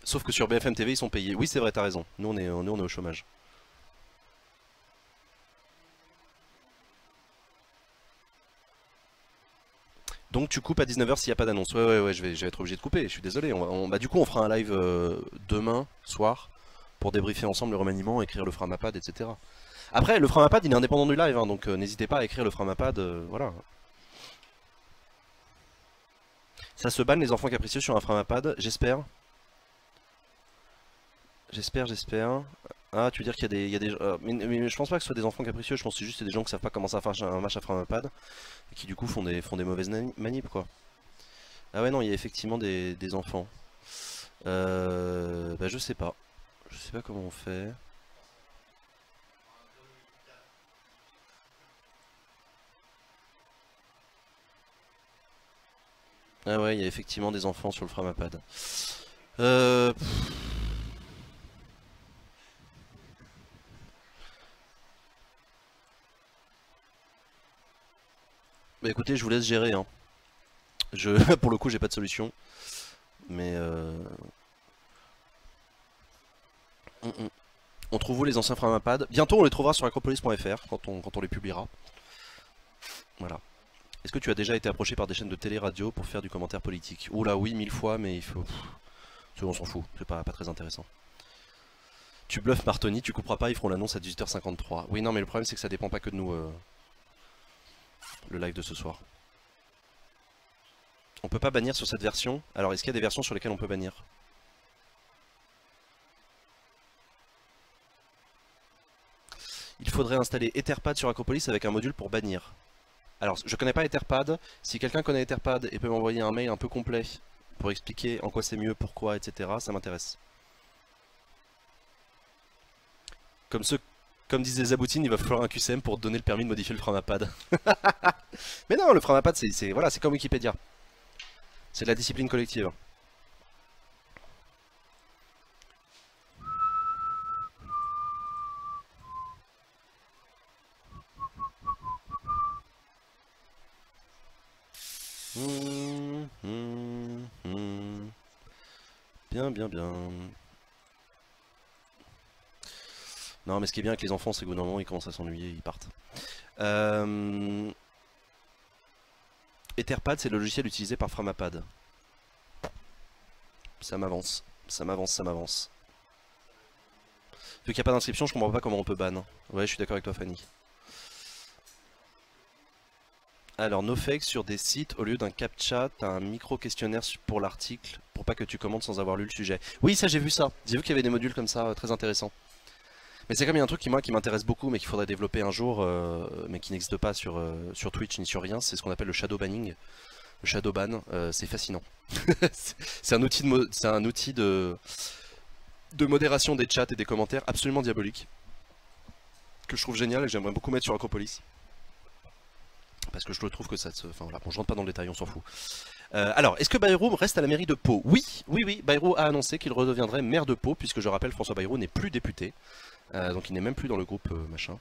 Sauf que sur BFM TV ils sont payés. Oui c'est vrai, t'as raison, nous on est au chômage. Donc tu coupes à 19 h s'il n'y a pas d'annonce. Ouais, je vais être obligé de couper, je suis désolé. Bah du coup on fera un live demain soir pour débriefer ensemble le remaniement, écrire le Framapad, etc. Après, le Framapad, il est indépendant du live, hein, donc n'hésitez pas à écrire le Framapad, voilà. Ça se banne les enfants capricieux sur un Framapad, j'espère. J'espère. Ah, tu veux dire qu'il y a des... mais je pense pas que ce soit des enfants capricieux, je pense que c'est juste des gens qui savent pas comment ça marche un match à Framapad, et qui du coup font des mauvaises manips, quoi. Ah ouais, non, il y a effectivement des enfants. Bah je sais pas. Je sais pas comment on fait... Ah ouais, il y a effectivement des enfants sur le Framapad. Bah écoutez, je vous laisse gérer. Hein. Pour le coup, j'ai pas de solution. Mais... On trouve où les anciens Framapad? Bientôt, on les trouvera sur acropolis.fr quand on les publiera. Voilà. Est-ce que tu as déjà été approché par des chaînes de télé-radio pour faire du commentaire politique? Oula oui, 1000 fois, mais il faut... On s'en fout, c'est pas très intéressant. Tu bluffes Martoni, tu couperas pas, ils feront l'annonce à 18 h 53. Oui non mais le problème c'est que ça dépend pas que de nous, le live de ce soir. On peut pas bannir sur cette version. Alors est-ce qu'il y a des versions sur lesquelles on peut bannir? Il faudrait installer Etherpad sur Acropolis avec un module pour bannir. Alors, je connais pas Etherpad. Si quelqu'un connaît Etherpad et peut m'envoyer un mail un peu complet pour expliquer en quoi c'est mieux, pourquoi, etc., ça m'intéresse. Comme disait Zaboutine, il va falloir un QCM pour te donner le permis de modifier le Framapad. Mais non, le Framapad, voilà, c'est comme Wikipédia. C'est de la discipline collective. Bien, bien, bien. Non, mais ce qui est bien avec les enfants, c'est qu'au bout d'un moment, ils commencent à s'ennuyer, ils partent. Etherpad, c'est le logiciel utilisé par Framapad. Ça m'avance, ça m'avance, ça m'avance. Vu qu'il n'y a pas d'inscription, je comprends pas comment on peut ban. Ouais, je suis d'accord avec toi, Fanny. Alors, no fake sur des sites, au lieu d'un captcha, t'as un micro-questionnaire pour l'article, pour pas que tu commandes sans avoir lu le sujet. Oui, ça j'ai vu ça. J'ai vu qu'il y avait des modules comme ça, très intéressants. Mais c'est comme il y a un truc qui m'intéresse beaucoup, mais qu'il faudrait développer un jour, mais qui n'existe pas sur Twitch ni sur rien, c'est ce qu'on appelle le shadow banning. Le shadow ban, c'est fascinant. C'est un outil de modération des chats et des commentaires absolument diabolique, que je trouve génial et que j'aimerais beaucoup mettre sur Acropolis. Parce que je trouve que ça se... Enfin voilà, bon, je rentre pas dans le détail, on s'en fout. Alors, est-ce que Bayrou reste à la mairie de Pau? Oui, oui, oui, Bayrou a annoncé qu'il redeviendrait maire de Pau, puisque je rappelle, François Bayrou n'est plus député. Donc il n'est même plus dans le groupe machin.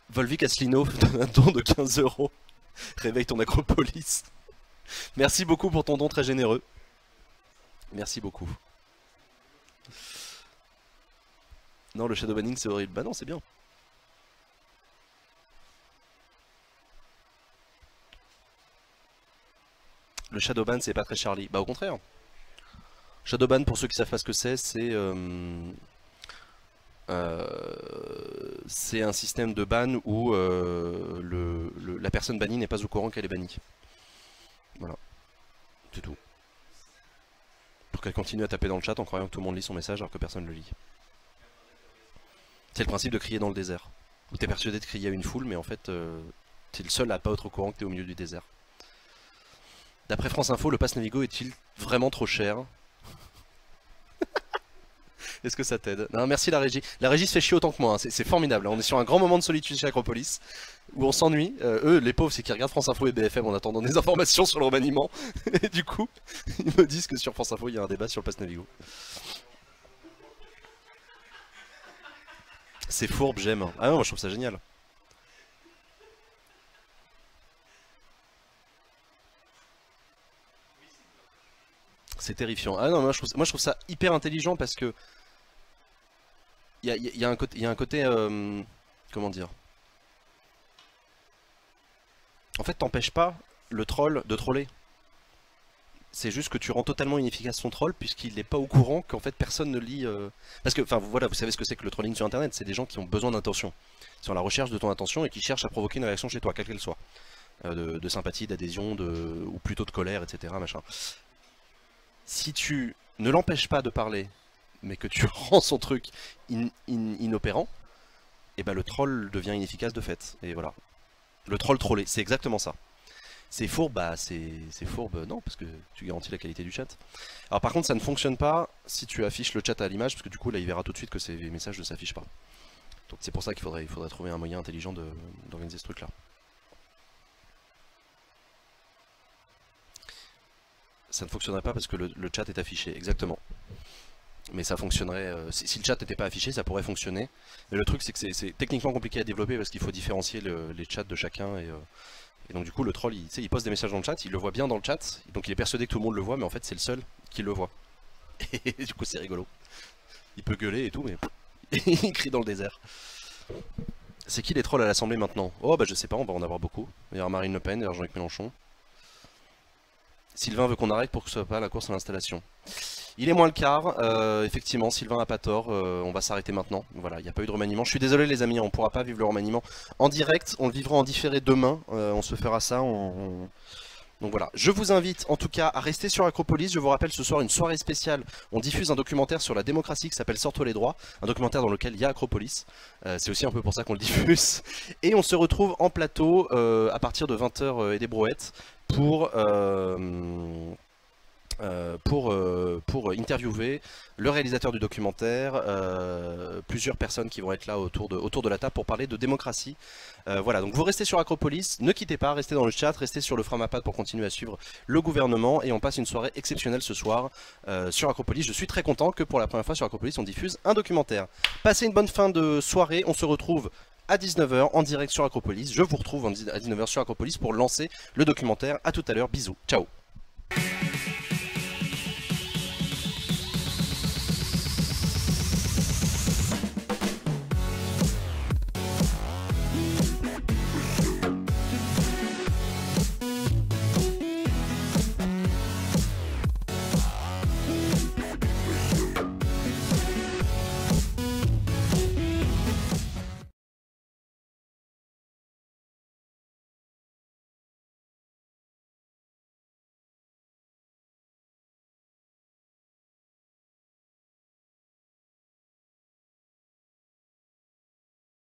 Volvic Asselineau donne un don de 15 €. Réveille ton Acropolis. Merci beaucoup pour ton don très généreux. Merci beaucoup. Non, le shadow banning c'est horrible. Bah non, c'est bien. Le shadowban c'est pas très Charlie. Bah au contraire. Shadowban, pour ceux qui savent pas ce que c'est un système de ban où la personne bannie n'est pas au courant qu'elle est bannie. Voilà. C'est tout. Pour qu'elle continue à taper dans le chat en croyant que tout le monde lit son message alors que personne ne le lit. C'est le principe de crier dans le désert. Où t'es persuadé de crier à une foule, mais en fait, t'es le seul à pas être au courant que t'es au milieu du désert. D'après France Info, le pass Navigo est-il vraiment trop cher? Est-ce que ça t'aide? Non, merci la régie. La régie se fait chier autant que moi, hein. C'est formidable. On est sur un grand moment de solitude chez Acropolis, où on s'ennuie. Eux, les pauvres, c'est qu'ils regardent France Info et BFM en attendant des informations sur le remaniement. Et du coup, ils me disent que sur France Info, il y a un débat sur le pass Navigo. C'est fourbe, j'aime. Ah non, moi je trouve ça génial. C'est terrifiant. Ah non, moi je trouve ça hyper intelligent parce que il y a un côté comment dire. En fait, t'empêches pas le troll de troller. C'est juste que tu rends totalement inefficace son troll puisqu'il n'est pas au courant qu'en fait personne ne lit... Parce que, enfin voilà, vous savez ce que c'est que le trolling sur internet, c'est des gens qui ont besoin d'intention. Ils sont à la recherche de ton attention et qui cherchent à provoquer une réaction chez toi, quelle qu'elle soit. De sympathie, d'adhésion, ou plutôt de colère, etc. Machin. Si tu ne l'empêches pas de parler, mais que tu rends son truc inopérant, et ben le troll devient inefficace de fait. Et voilà. Le troll trollé, c'est exactement ça. C'est fourbe, bah c'est fourbe, non, parce que tu garantis la qualité du chat. Alors par contre ça ne fonctionne pas si tu affiches le chat à l'image, parce que du coup là il verra tout de suite que ces messages ne s'affichent pas. Donc c'est pour ça qu'il faudrait trouver un moyen intelligent d'organiser ce truc là. Ça ne fonctionnerait pas parce que le chat est affiché, exactement. Mais ça fonctionnerait, si le chat n'était pas affiché ça pourrait fonctionner. Mais le truc c'est que c'est techniquement compliqué à développer parce qu'il faut différencier les chats de chacun et donc du coup le troll il poste des messages dans le chat, il le voit bien dans le chat, donc il est persuadé que tout le monde le voit mais en fait c'est le seul qui le voit. Et du coup c'est rigolo. Il peut gueuler et tout mais il crie dans le désert. C'est qui les trolls à l'Assemblée maintenant? Oh bah je sais pas, on va en avoir beaucoup. Il y aura Marine Le Pen, il y aura Jean-Luc Mélenchon. Sylvain veut qu'on arrête pour que ce soit pas la course à l'installation. Il est moins le quart, effectivement Sylvain a pas tort, on va s'arrêter maintenant, voilà, il n'y a pas eu de remaniement. Je suis désolé les amis, on pourra pas vivre le remaniement en direct, on le vivra en différé demain, on se fera ça, on Donc voilà, je vous invite en tout cas à rester sur Acropolis. Je vous rappelle ce soir une soirée spéciale. On diffuse un documentaire sur la démocratie qui s'appelle Sors-toi les droits. Un documentaire dans lequel il y a Acropolis. C'est aussi un peu pour ça qu'on le diffuse. Et on se retrouve en plateau à partir de 20h et des brouettes pour interviewer le réalisateur du documentaire, plusieurs personnes qui vont être là autour de la table pour parler de démocratie. Voilà, donc vous restez sur Acropolis, ne quittez pas, restez dans le chat, restez sur le Framapad pour continuer à suivre le gouvernement et on passe une soirée exceptionnelle ce soir sur Acropolis. Je suis très content que pour la première fois sur Acropolis on diffuse un documentaire. Passez une bonne fin de soirée, on se retrouve à 19h en direct sur Acropolis. Je vous retrouve à 19h sur Acropolis pour lancer le documentaire. À tout à l'heure, bisous, ciao.